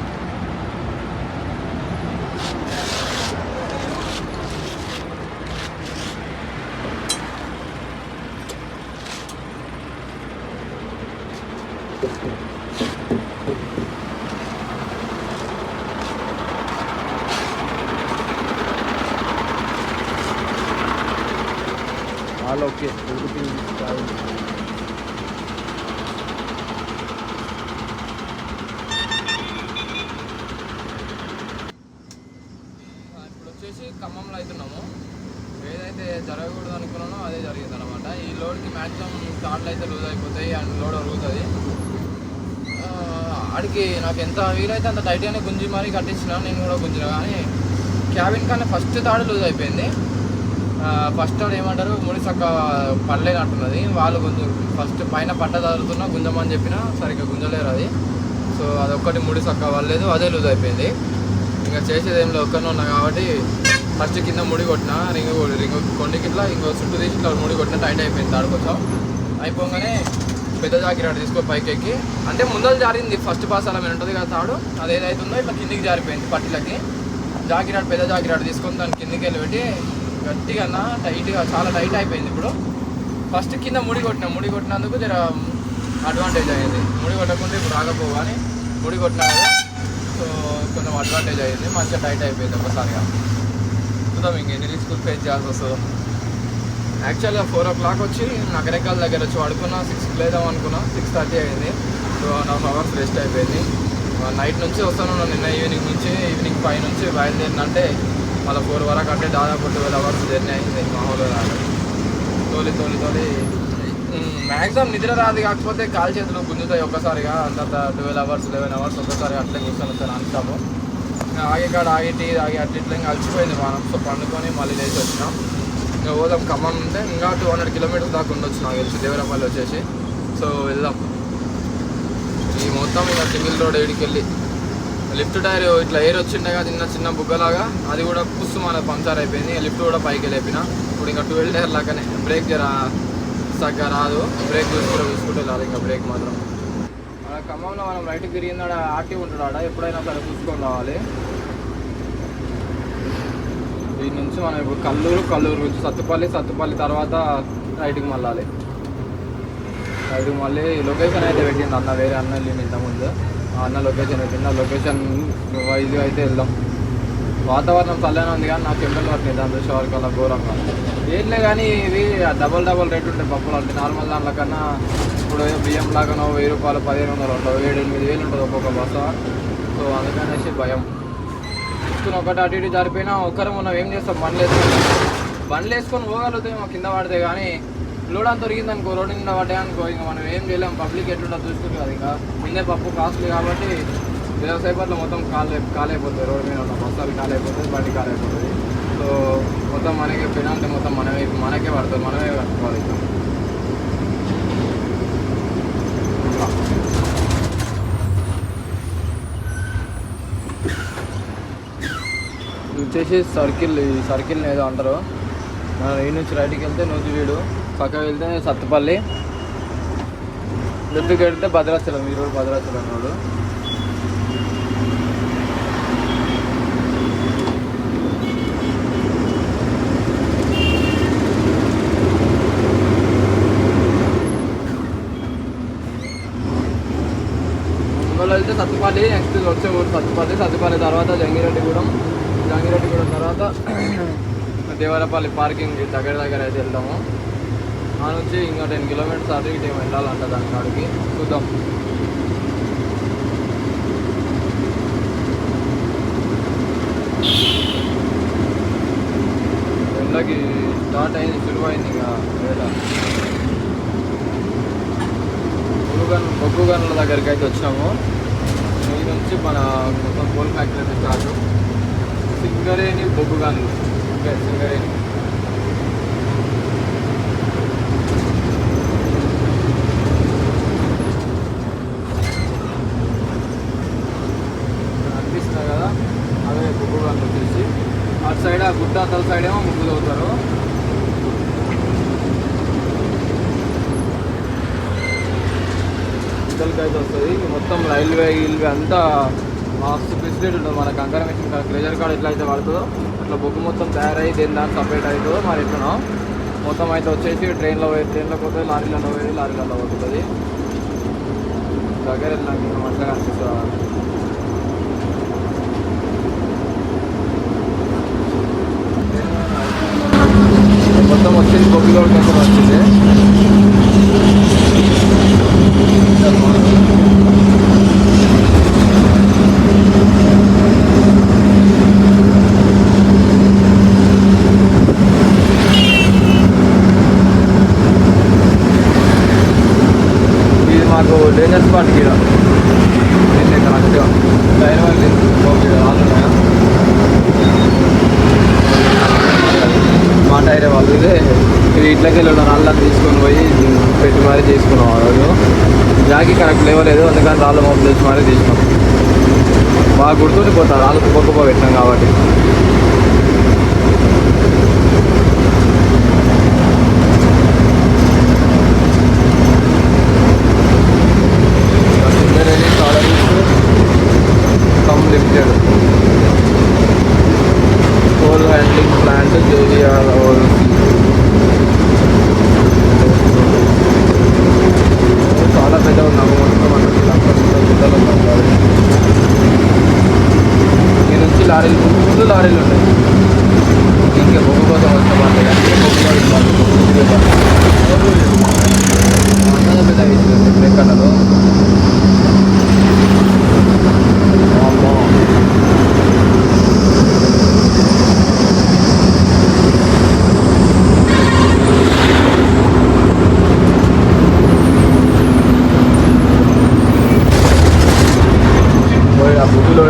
S1: ఓకే ఇప్పుడు వచ్చేసి ఖమ్మంలో అవుతున్నాము. ఏదైతే జరగకూడదు అనుకున్నానో అదే జరిగింది అనమాట. ఈ లోడ్కి మ్యాక్సిమం తాళ్ళు అయితే లూజ్ అయిపోతాయి అండ్ లోడ్ అరుగుతుంది. ఆడికి నాకు ఎంత వీలైతే అంత టైట్గానే గుంజి మరీ కట్టించిన. నేను కూడా గుంజిన, కానీ క్యాబిన్ కానీ ఫస్ట్ తాడు లూజ్ అయిపోయింది. ఫస్ట్ తాడు ఏమంటారు ముడి చక్క పడలేదు అంటున్నది. వాళ్ళు కొంచెం ఫస్ట్ పైన పట్ట తగులుతున్నా గుంజమని చెప్పినా సరిగ్గా గుంజలేరు అది. సో అదొక్కటి ముడి చక్క వల్లేదు, అదే లూజ్ అయిపోయింది. ఇంకా చేసేది ఏం లేదు, ఒక్కనే ఉన్నా కాబట్టి ఫస్ట్ కింద ముడి కొట్టిన రింగ్ కొండికి ఇట్లా ఇంకో చుట్టూ తీసి ఇట్లా ముడి కొట్టిన టైట్ అయిపోయింది తాడు కొంచెం. అయిపోగానే పెద్ద జాకిరాడు తీసుకొని పైకి ఎక్కి, అంటే ముందర జారింది ఫస్ట్ పాస్ అలా ఉంటుంది కదా తాడు, అది ఏదైతుందో ఇట్లా కిందికి జారిపోయింది పట్టిలకి. జాకిరాడు పెద్ద జాకిరాడు తీసుకొని దాన్ని కిందికి వెళ్ళి పెట్టి గట్టిగా టైట్గా చాలా టైట్ అయిపోయింది. ఇప్పుడు ఫస్ట్ కింద ముడి కొట్టినందుకు జర అడ్వాంటేజ్ అయ్యింది. ముడి కొట్టకుండా ఇప్పుడు రాకపోవు, కానీ ముడి కొట్టినా కదా, సో కొంచెం అడ్వాంటేజ్ అయ్యింది. మంచిగా టైట్ అయిపోయింది ఒకసారిగా. చూద్దాం ఇంక ఎన్ని రిస్కులు ఫేస్ చేయాల్సి వస్తుందో. యాక్చువల్గా 4 o'clock వచ్చి నగరేకాల దగ్గర వచ్చి పడుకున్నా, 6కి లేదాం అనుకున్నా, 6:30 అయింది. 2.5 hours రెస్ట్ అయిపోయింది. నైట్ నుంచి వస్తాను నిన్న ఈవినింగ్ నుంచి, ఈవినింగ్ 5 నుంచి బయలుదేరినంటే మళ్ళీ 4 వరకు, అంటే దాదాపు 12 hours జర్నీ అయింది. మామూలుగా రాదు, తోలి మ్యాక్సిమం నిద్ర రాదు, కాకపోతే కాలు చేతులు గుంజుతాయి ఒక్కసారిగా. అంత 12 hours 11 hours ఒక్కసారిగా అట్లే కూర్చొని వస్తాను అనుకుంటాము. ఆగే కాడ ఆగి టీ తాగి అట్లా ఇట్లా ఇంకా అలసిపోయింది మనం. సో పండుకొని మళ్ళీ లేచి వచ్చినాం. ఇంకా పోదాం ఖమ్మం ఉంటే ఇంకా 200 kilometers దాకా ఉండొచ్చు నాకు తెలిసి దేవరపల్లి వచ్చేసి. సో వెళ్దాం. ఈ మొత్తం ఇంకా సింగిల్ రోడ్ ఏడికి వెళ్ళి లిఫ్ట్ టైర్ ఇట్లా ఎయిర్ వచ్చిండే కదా చిన్న బుగ్గలాగా, అది కూడా పుస్సు మన పంక్చర్ అయిపోయింది. లిఫ్ట్ కూడా పైకి లేపిన. ఇప్పుడు ఇంకా 12 టైర్ లాగానే బ్రేక్ జర సగ్గా రాదు, బ్రేక్ చూసుకుంటే రాదు. ఇంకా బ్రేక్ మాత్రం మన ఖమ్మంలో మనం రైట్కి తిరిగిందాడ ఆర్టీ ఉంటాడు, ఎప్పుడైనా సరే చూసుకొని రావాలి. దీని నుంచి మనం ఇప్పుడు కల్లూరు నుంచి సత్తుపల్లి తర్వాత రైట్కి మళ్ళాలి. రైట్కి మళ్ళీ లొకేషన్ అయితే పెట్టింది అన్న, వేరే అన్న వెళ్ళింది ఇంతకుముందు. ఆ అన్న లొకేషన్ పెట్టింది. ఆ లొకేషన్ వైజ్గా అయితే వెళ్దాం. వాతావరణం చల్లనే ఉంది, కానీ నాకు ఎండలు పట్టినాయి దాని దృష్టి వరకు అలా ఘోరంగా. ఏంలే కానీ ఇవి డబల్ రేట్ ఉంటాయి పప్పులు. అంటే నార్మల్ దాంట్లో కన్నా ఇప్పుడు బియ్యం లాగానో 1000 రూపాయలు 1500 ఉంటుంది, 7-8 ఉంటుంది ఒక్కొక్క బస్సు. సో అందుకనేసి భయం. చూసుకుని ఒకటి అటు ఇటు జారిపోయినా ఒక్కరు మనం ఏం చేస్తాం, బండ్లు వేసుకొని పోగలుగుతాయి మా కింద పడితే. కానీ లోడ్ అంత దొరికింది అనుకో, రోడ్డు కింద పడ్డాయి అనుకో, ఇంకా మనం ఏం చేయలేం. పబ్లిక్ ఎట్లుంటో చూసుకుంటారు కదా. ఇంకా ముందే పప్పు కాస్ట్లీ కాబట్టి వ్యవసాయపట్ల మొత్తం కాలైపోతుంది. రోడ్డు మీద ఉన్న బస్సాలు కాలైపోతుంది, బండి కాలైపోతుంది. సో మొత్తం మనకే పెనాల్టీ మొత్తం మనకే పడుతుంది, మనమే కట్టుకోవాలి. వచ్చేసి ఈ సర్కిల్ని ఏదో అంటారు. మనం ఈ నుంచి రైట్కి వెళ్తే నూజివీడు, పక్కకి వెళ్తే సత్తుపల్లి, లెఫ్ట్కి వెళ్తే భద్రాచలం. ఈ రోడ్డు భద్రాచలం రోడ్డు. ముందులో వెళ్తే సత్తుపల్లి, నెక్స్ట్ వచ్చే ఊరు సత్తుపల్లి తర్వాత జంగిరెడ్డిగూడెం తర్వాత దేవరపల్లి పార్కింగ్ దగ్గర అయితే వెళ్తాము. ఆ నుంచి ఇంకా 10 kilometers అటు ఇటు ఏమి వెళ్ళాలంట దాని కాడికి. చూద్దాం. ఎండకి స్టార్ట్ అయింది, సులువైంది. ఇంకా బొగ్గు గనుల దగ్గరికి అయితే వచ్చాము. ఈ నుంచి మన మొత్తం కోల్ ఫ్యాక్టరీ అయితే స్టార్ట్. సింగరేణి బొగ్గు గనులు, సింగరేణి. అనిపిస్తున్నాయి కదా, అదే బొగ్గు గనులు వచ్చేసి. అటు సైడ్ ఆ గుట్ట అతల సైడ్ ఏమో ముగ్గులు అవుతారు. ఇతలకి అయితే వస్తుంది. మొత్తం రైల్వే అంతా మస్తు ఫెసిలిటీ ఉంటుంది. మన కంకర మిషన్ ప్రెజర్ కార్డ్ ఎట్లా అయితే పడుతుందో అట్లా బొగ్గు మొత్తం తయారయ్యి దేని దాన్ని సపరేట్ అవుతుందో మరి ఎట్లనో మొత్తం అయితే వచ్చేసి ట్రైన్లో పోతే లారీలలో పోతుంది. దగ్గర నాకు ఇంకా మంచిగా అనిపిస్తుంది. మొత్తం వచ్చేసి బొగ్గులో మొత్తం వచ్చింది. ఇది మాకు డేంజర్ స్పాట్ ఇక్కడ. కరెక్ట్గా టైర్ వాళ్ళు మా టైరే వాళ్ళు. ఇది ఇట్లకి వెళ్ళి రాళ్ళని తీసుకొని పోయి పెట్టి మరీ తీసుకున్నాం. ఆ రోజు జాకి కరెక్ట్ లేవలేదు, అందుకని రాళ్ళ మోపు తెచ్చి మరీ తీసుకున్నాం. బాగా గుర్తుండిపోతారు, రాళ్ళకు పొక్కుపో పెట్టినాం కాబట్టి. చాలా పెద్ద ఉన్నాము ఈ నుంచి లారీలు ముందు లారీలు ఉన్నాయి. ఇంకా బొగ్గు కోసం వస్తామంటే పెద్ద బ్రేక్ అన్నారు. ఆ బుద్ధిలో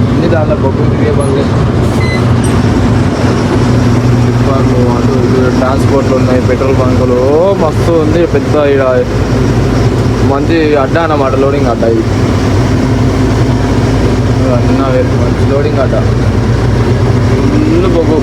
S1: అన్ని దాంట్లో బొగ్గు తిరిగే బండ్లు అటు ట్రాన్స్పోర్ట్లు ఉన్నాయి, పెట్రోల్ బంకులు మస్తు ఉంది. పెద్ద ఇక్కడ మంచి అడ్డా అన్నమాట, లోడింగ్ అడ్డా. ఇది అన్న మంచి లోడింగ్ అడ్డా, ఫుల్ బొగ్గు.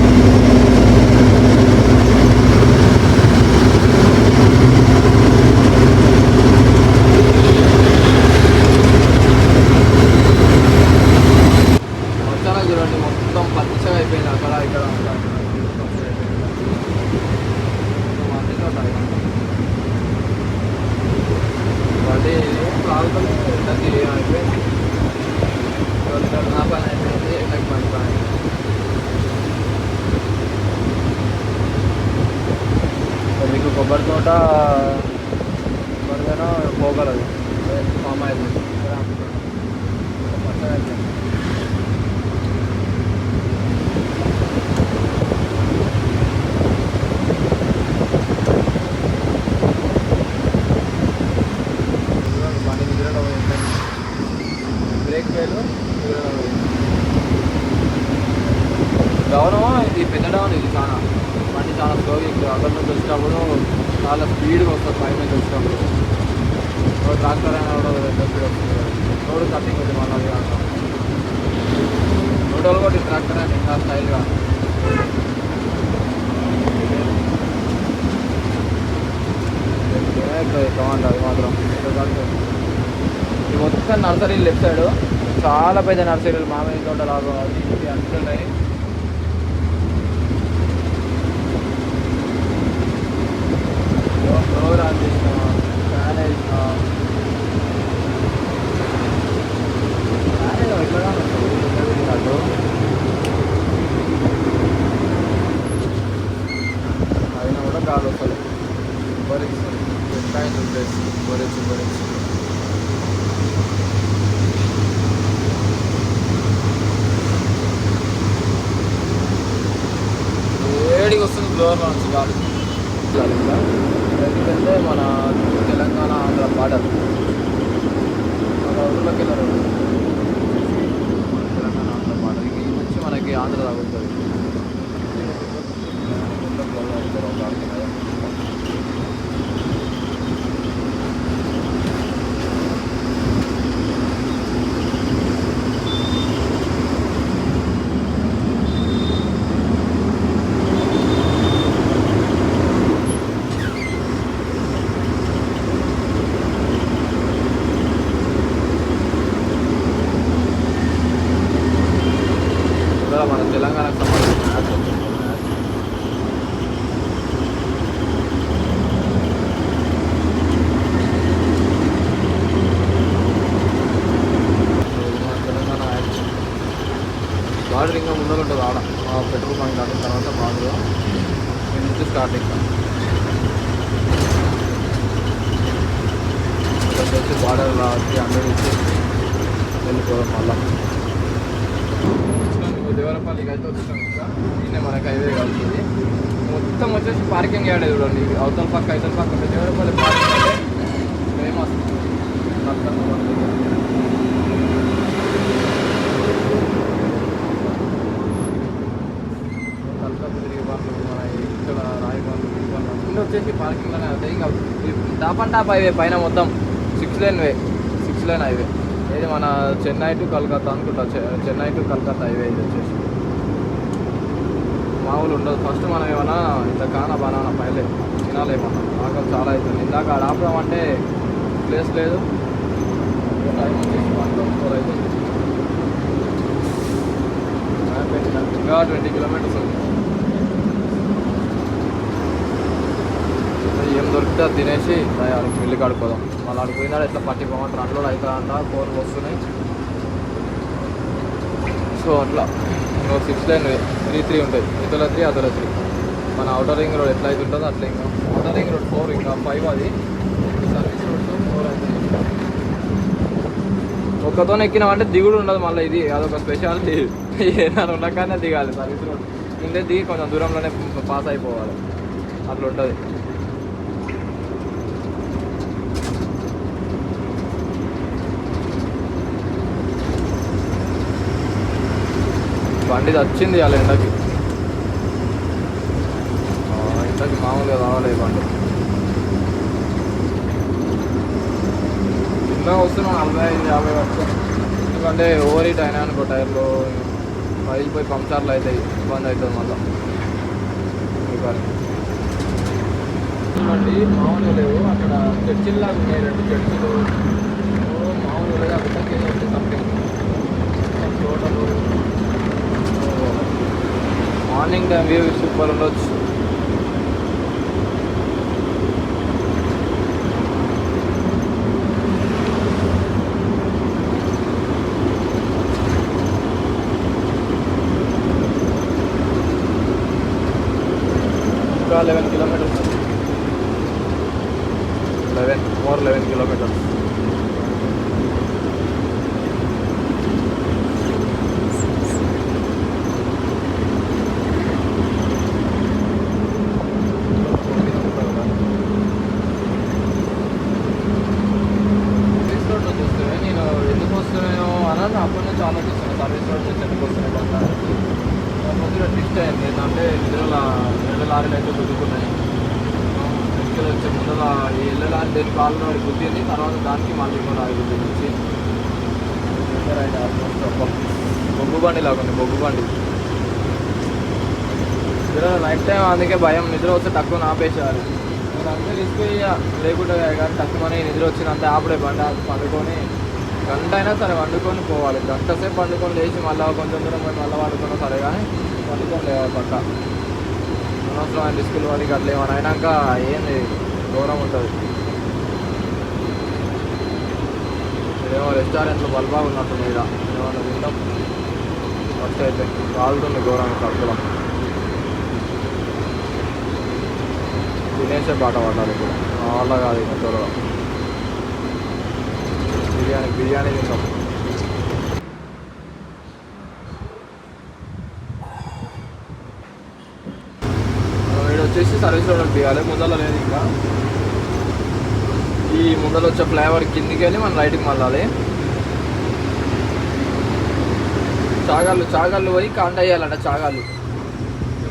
S1: చూడండి మొత్తం పచ్చగా అయిపోయింది అక్కడ ఇక్కడ బండి ప్రాబ్లం అయిపోయింది. నా పని అయిపోయింది, నాకు పని పని. మీకు కొబ్బరి తోట కొబ్బరిదైనా పోగలదు ఫామ్ అయిపోయింది పచ్చగా అయిపోయింది. బ్రేక్ ఫెయిల్ డౌన్, ఇది పెద్ద డౌన్. ఇది చాలా బండి చాలా స్లోగా ఎక్కువ. అక్కడ నుంచి వచ్చినప్పుడు చాలా స్పీడ్గా వస్తుంది. పై నుంచి వచ్చినప్పుడు ట్రాక్టర్ అయినా కూడా పెద్ద స్పీడ్ వస్తుంది. రోడ్డు కట్టింగ్ ఉంది మళ్ళీ అంటాం. రోడ్డు కూడా ట్రాక్టర్ అయినా ఇంకా స్టైల్గా కమాండ్. అది మాత్రం ఇది మొత్తం నర్సరీలు లెఫ్ట్ సైడ్ చాలా పెద్ద నర్సరీలు, మామిడి తోటలాగా అది ఇది అన్నీ ఉన్నాయి. డోర్ ఆన్ చేసిన, ఫ్యాన్ వేసిన, ఫ్యాన్ ఎట్లా అటు అయినా కూడా గాలి వస్తుంది. బొరిస్తుంది కాయలు ఉంటాయి. బొరిచి వేడిగా వస్తుంది బ్లోవర్లో నుంచి గాలి. ఎందుకంటే మన తెలంగాణ ఆంధ్ర బార్డర్, మన ఊళ్ళోకి వెళ్ళారు. తెలంగాణ ఆంధ్ర బార్డర్ ఈ నుంచి మనకి ఆంధ్ర తగ్గుతుంది. మన తెలంగాణకు సంబంధించిన యాడ్స్ వచ్చింది. తెలంగాణ యాడ్స్ బార్డర్ ఇంకా ముందర ఉంటుంది. ఆడ పెట్రోల్ బంక్ దాటిన తర్వాత బార్డర్ నుంచి స్టార్టింగ్ వచ్చి బార్డర్ రాసి అందరూ ఇచ్చేసి వెళ్ళిపోవడం. మళ్ళా దేవరపల్లికి అయితే వచ్చినాం. ఇంకా దీన్నే మనకి హైవే కలుస్తుంది. మొత్తం వచ్చేసి పార్కింగ్ యార్డ్ చూడండి. అవతల పక్క ఇతల పక్క దేవరపల్లి పార్కింగ్ అంటే ఫేమస్. కల్కత్తా తిరిగే వాళ్ళు మన ఇక్కడ రాయబాలు అన్నీ వచ్చేసి పార్కింగ్లోనే అవుతాయి. ఇంకా టాప్ అండ్ టాప్ హైవే పైన మొత్తం 6 లేన్ హైవే. ఇది మన చెన్నై టు కలకత్తా అనుకుంటా. చెన్నై టు కలకత్తా హైవే ఇది వచ్చేసి మామూలు ఉండదు. ఫస్ట్ మనం ఏమన్నా ఇంత కానా బనానా పైలే తినాలేమన్నా, ఆకలి చాలా అవుతుంది. ఇందాక ఆడ ఆపుదామంటే ప్లేస్ లేదు. టైం వచ్చేసి ఇంకా 20 కిలోమీటర్స్ ఉంది. ఏం దొరికితే అది తినేసి మిల్లు కడుకోదాం. మళ్ళీ అడిపోయినాడు ఎట్లా పట్టి పోమంటారు అందులో అవుతాయంట, ఫోన్లు వస్తున్నాయి. సో అట్లా 6 లైన్ 3 ఉంటాయి, ఇతల 3 అతల 3. మన అవుటర్ రింగ్ రోడ్ ఎట్లా అయితే ఉంటుందో అట్లా ఇంకా అవుటర్ రింగ్ రోడ్ 4 ఇంకా 5 అది సర్వీస్ రోడ్తో 4 అవుతుంది. ఒక్కతోనే ఎక్కినామంటే దిగుడు ఉండదు మళ్ళీ, ఇది అదొక స్పెషాలిటీ. ఏదైనా ఉండగానే దిగాలి సర్వీస్ రోడ్ కిందే దిగి కొంచెం దూరంలోనే పాస్ అయిపోవాలి, అట్లా ఉంటుంది. బండి వచ్చింది అలా ఎండకి మామూలుగా రావాలి బండి. చిన్నగా వస్తున్నాం 45-50 వస్తాం. ఎందుకంటే ఓవర్ హీట్ అయినా అనుకో టైర్లో పగిలిపోయి పంక్చర్లు అవుతాయి, ఇబ్బంది అవుతుంది మళ్ళీ. చూడండి మామూలుగా లేవు, అక్కడ చర్చిల్లాగా ఉన్నాయి 2 చర్చిలు. మామూలుగా లేదు, అక్కడికి వచ్చి something total. Morning time view super ఉండొచ్చు. ఇంకా 11 కిలోమీటర్స్, 11 కిలోమీటర్స్. అప్పటి నుంచి ఆలోచిస్తున్నాను సర్వీస్ రోడ్ నుంచి ఎందుకు వస్తున్నాయి కొద్దిగా ట్విస్ట్ అయింది. ఏంటంటే నిద్ర లారీలు అయితే గుద్దుకున్నాయి. ఇక్కడ వచ్చే ముందర ఈ ఎల్ల లారీ దేని కాళ్ళు వాడి గుద్దింది, తర్వాత దానికి మళ్ళీ ఇంకో లారీ గుద్దించి బొగ్గు బండి లాగుంది, బొగ్గు బండి. నిద్ర నైట్ టైం అందుకే భయం, నిద్ర వస్తే తక్కువ ఆపేసేయాలి. నేను అంతే తీసుకుని లేకుండా కానీ తక్కువని నిద్ర వచ్చిందంటే ఆపడే బండి పండుకొని గంట అయినా సరే వండుకొని పోవాలి. గంట సేపు వండుకొని లేచి మళ్ళీ కొంచెం దూరం పోయి మళ్ళీ వండుకున్నా సరే, కానీ వండుకొని లేవాలి పక్క. అనవసరమైన రిస్కులు వాడికి అట్లా ఏమైనా అయినాక ఏంది దూరం ఉంటుంది. ఏమో రెస్టారెంట్లో బల్బాగా ఉన్నట్టుంది, ఇక్కడ ఏమన్నా తింటాం. ఫస్ట్ అయితే కాలుతుంది ఘోరంగా కడుపులో, తినేసే పాట పడాలి ఇప్పుడు. వాళ్ళ కాదు ఇంకా త్వరగా బిర్యానీ తింటాం. వీడు వచ్చేసి సర్వీస్ రోడ్ దిగాలి, ముందర లేదు ఇంకా. ఈ ముందర వచ్చే ఫ్లైఓవర్ కిందికి వెళ్ళి మనం రైట్కి మళ్ళాలి. చాగాళ్ళు పోయి కాంట అయ్యాలంట. చాగాళ్ళు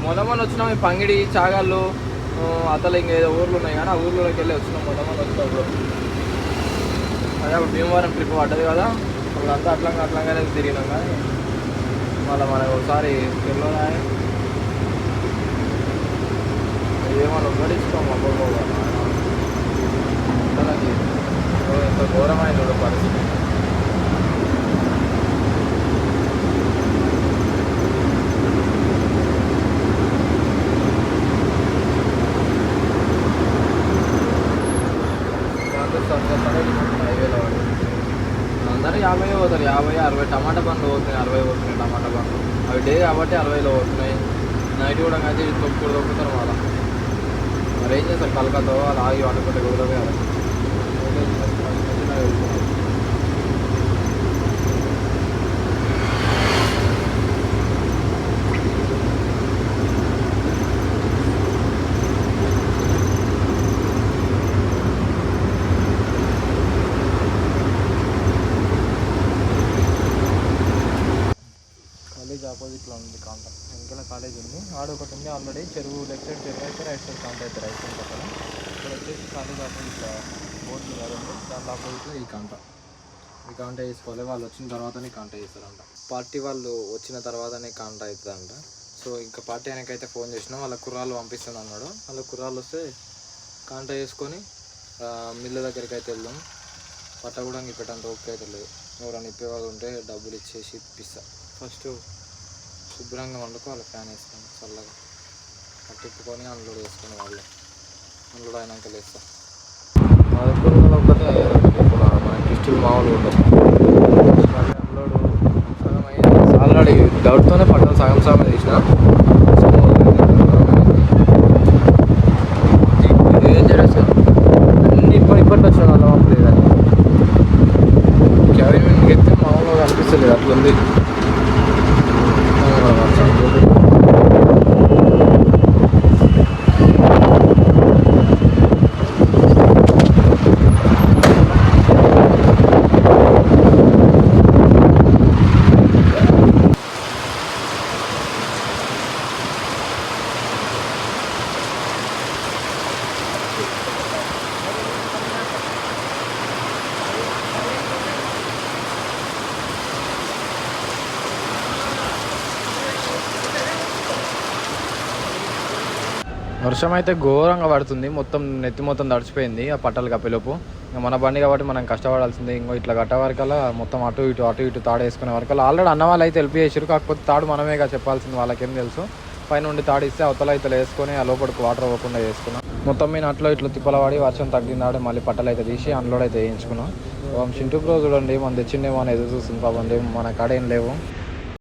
S1: మొన్న వచ్చినాం, ఈ పంగిడి చాగాళ్ళు అతలు ఇంకేదో ఊర్లు ఉన్నాయి కానీ ఆ ఊర్లోకి వెళ్ళి వచ్చినాం. మొన్న వచ్చినప్పుడు అదే అప్పుడు భీమవరం ట్రిప్ పడ్డది కదా, అప్పుడంతా అట్లంగానే తిరిగినాం. కానీ మళ్ళీ మనకు ఒకసారి తెలియదా ఏమన్నా ఉమ్మడిస్తాం అబ్బోగా ఎంత ఘోరమైన పరిస్థితి. హైవేలో అందరూ 50 పోతారు, 50-60. టమాటా బండ్లు పోతున్నాయి, 60 పోతున్నాయి టమాటా బండ్లు. అవి డే కాబట్టి 60లో పోతున్నాయి. నైట్ కూడా అయితే తొక్కుతారు మళ్ళీ. మరి ఏం చేస్తారు, కలకత్తా అలా ఆగి వండుకుంటే కుదరదు కదా. ఆపోజిట్లో ఉంది కాంట, వెనకాల కాలేజ్ ఉంది. ఆడ ఒకటి ఉంది ఆల్రెడీ, చెరువు లెఫ్ట్ సైడ్ చెరువు అయితే రైట్ సైడ్ కాంట అయితే రైట్ సైడ్ పక్కన. ఇక్కడ వచ్చేసి కాలేజ్ ఆపోజిట్లో బోర్డు ఉంది, దాంట్లో ఆపోజిట్లో ఈ కాంట వేసుకోవాలి. వాళ్ళు వచ్చిన తర్వాతనే కాంట చేస్తారంట. పార్టీ వాళ్ళు వచ్చిన తర్వాతనే కాంట అవుతుందంట. సో ఇంకా పార్టీ ఆయనకైతే ఫోన్ చేసినా, వాళ్ళ కుర్రాళ్ళు పంపిస్తాను అన్నాడు. వాళ్ళ కుర్రాళ్ళు వస్తే కాంట వేసుకొని మిల్లు దగ్గరికి అయితే వెళ్దాం. పట్ట కూడా ఇప్పేటంత ఓకే అయితే లేదు. ఎవరైనా ఇప్పేవాళ్ళు ఉంటే డబ్బులు ఇచ్చేసి ఇప్పిస్తా. ఫస్ట్ శుభ్రంగా వండుకోవాలి ఫ్యాన్ వేసుకొని చల్లగా తిప్పుకొని అన్లోడ్ వేసుకొని వాళ్ళు అన్లోడ్ అయినాక లేస్తాం. మదపూర్లో ఒక్కటే ఇప్పుడు మనకి స్టిల్ మామూలుగా ఉండదు. అన్లోడ్ సగం అయ్యింది ఆల్రెడీ డౌట్తోనే పట్టాలి సగం సగం తీసిన ఏం చేయలేదు సార్ అన్నీ ఇప్పటి వచ్చాను అలా లేదు అని క్యాబిన్ మీదకి ఎత్తే మామూలుగా అనిపిస్తలేదు అట్లుంది. వర్షం అయితే ఘోరంగా పడుతుంది, మొత్తం నెత్తి మొత్తం తడిచిపోయింది ఆ పట్టాలు కప్పేలోపు. ఇంకా మన బండి కాబట్టి మనం కష్టపడాల్సిందే. ఇంకో ఇట్లా కట్టే వరకల్లా మొత్తం అటు ఇటు తాడు వేసుకునే వరకల్లా ఆల్రెడీ అన్న వాళ్ళు అయితే హెల్ప్ చేసారు. కాకపోతే తాడు మనమేగా చెప్పాల్సింది, వాళ్ళకేం తెలుసు. పైన నుండి తాడు ఇస్తే అవతల అయితే వేసుకొని ఆ లోపలికి వాటర్ పోకుండా వేసుకున్నాం. మొత్తం మీద అట్లో ఇట్లా తిప్పలవాడి వర్షం తగ్గిందాడే మళ్ళీ పట్టలు అయితే తీసి అన్లోడ్ అయితే వేయించుకున్నాం. చింటూ బ్రో చూడండి మనం తెచ్చిండేమో అని ఎదురు చూస్తుంది పాపం, మన కాడ ఏం లేవు.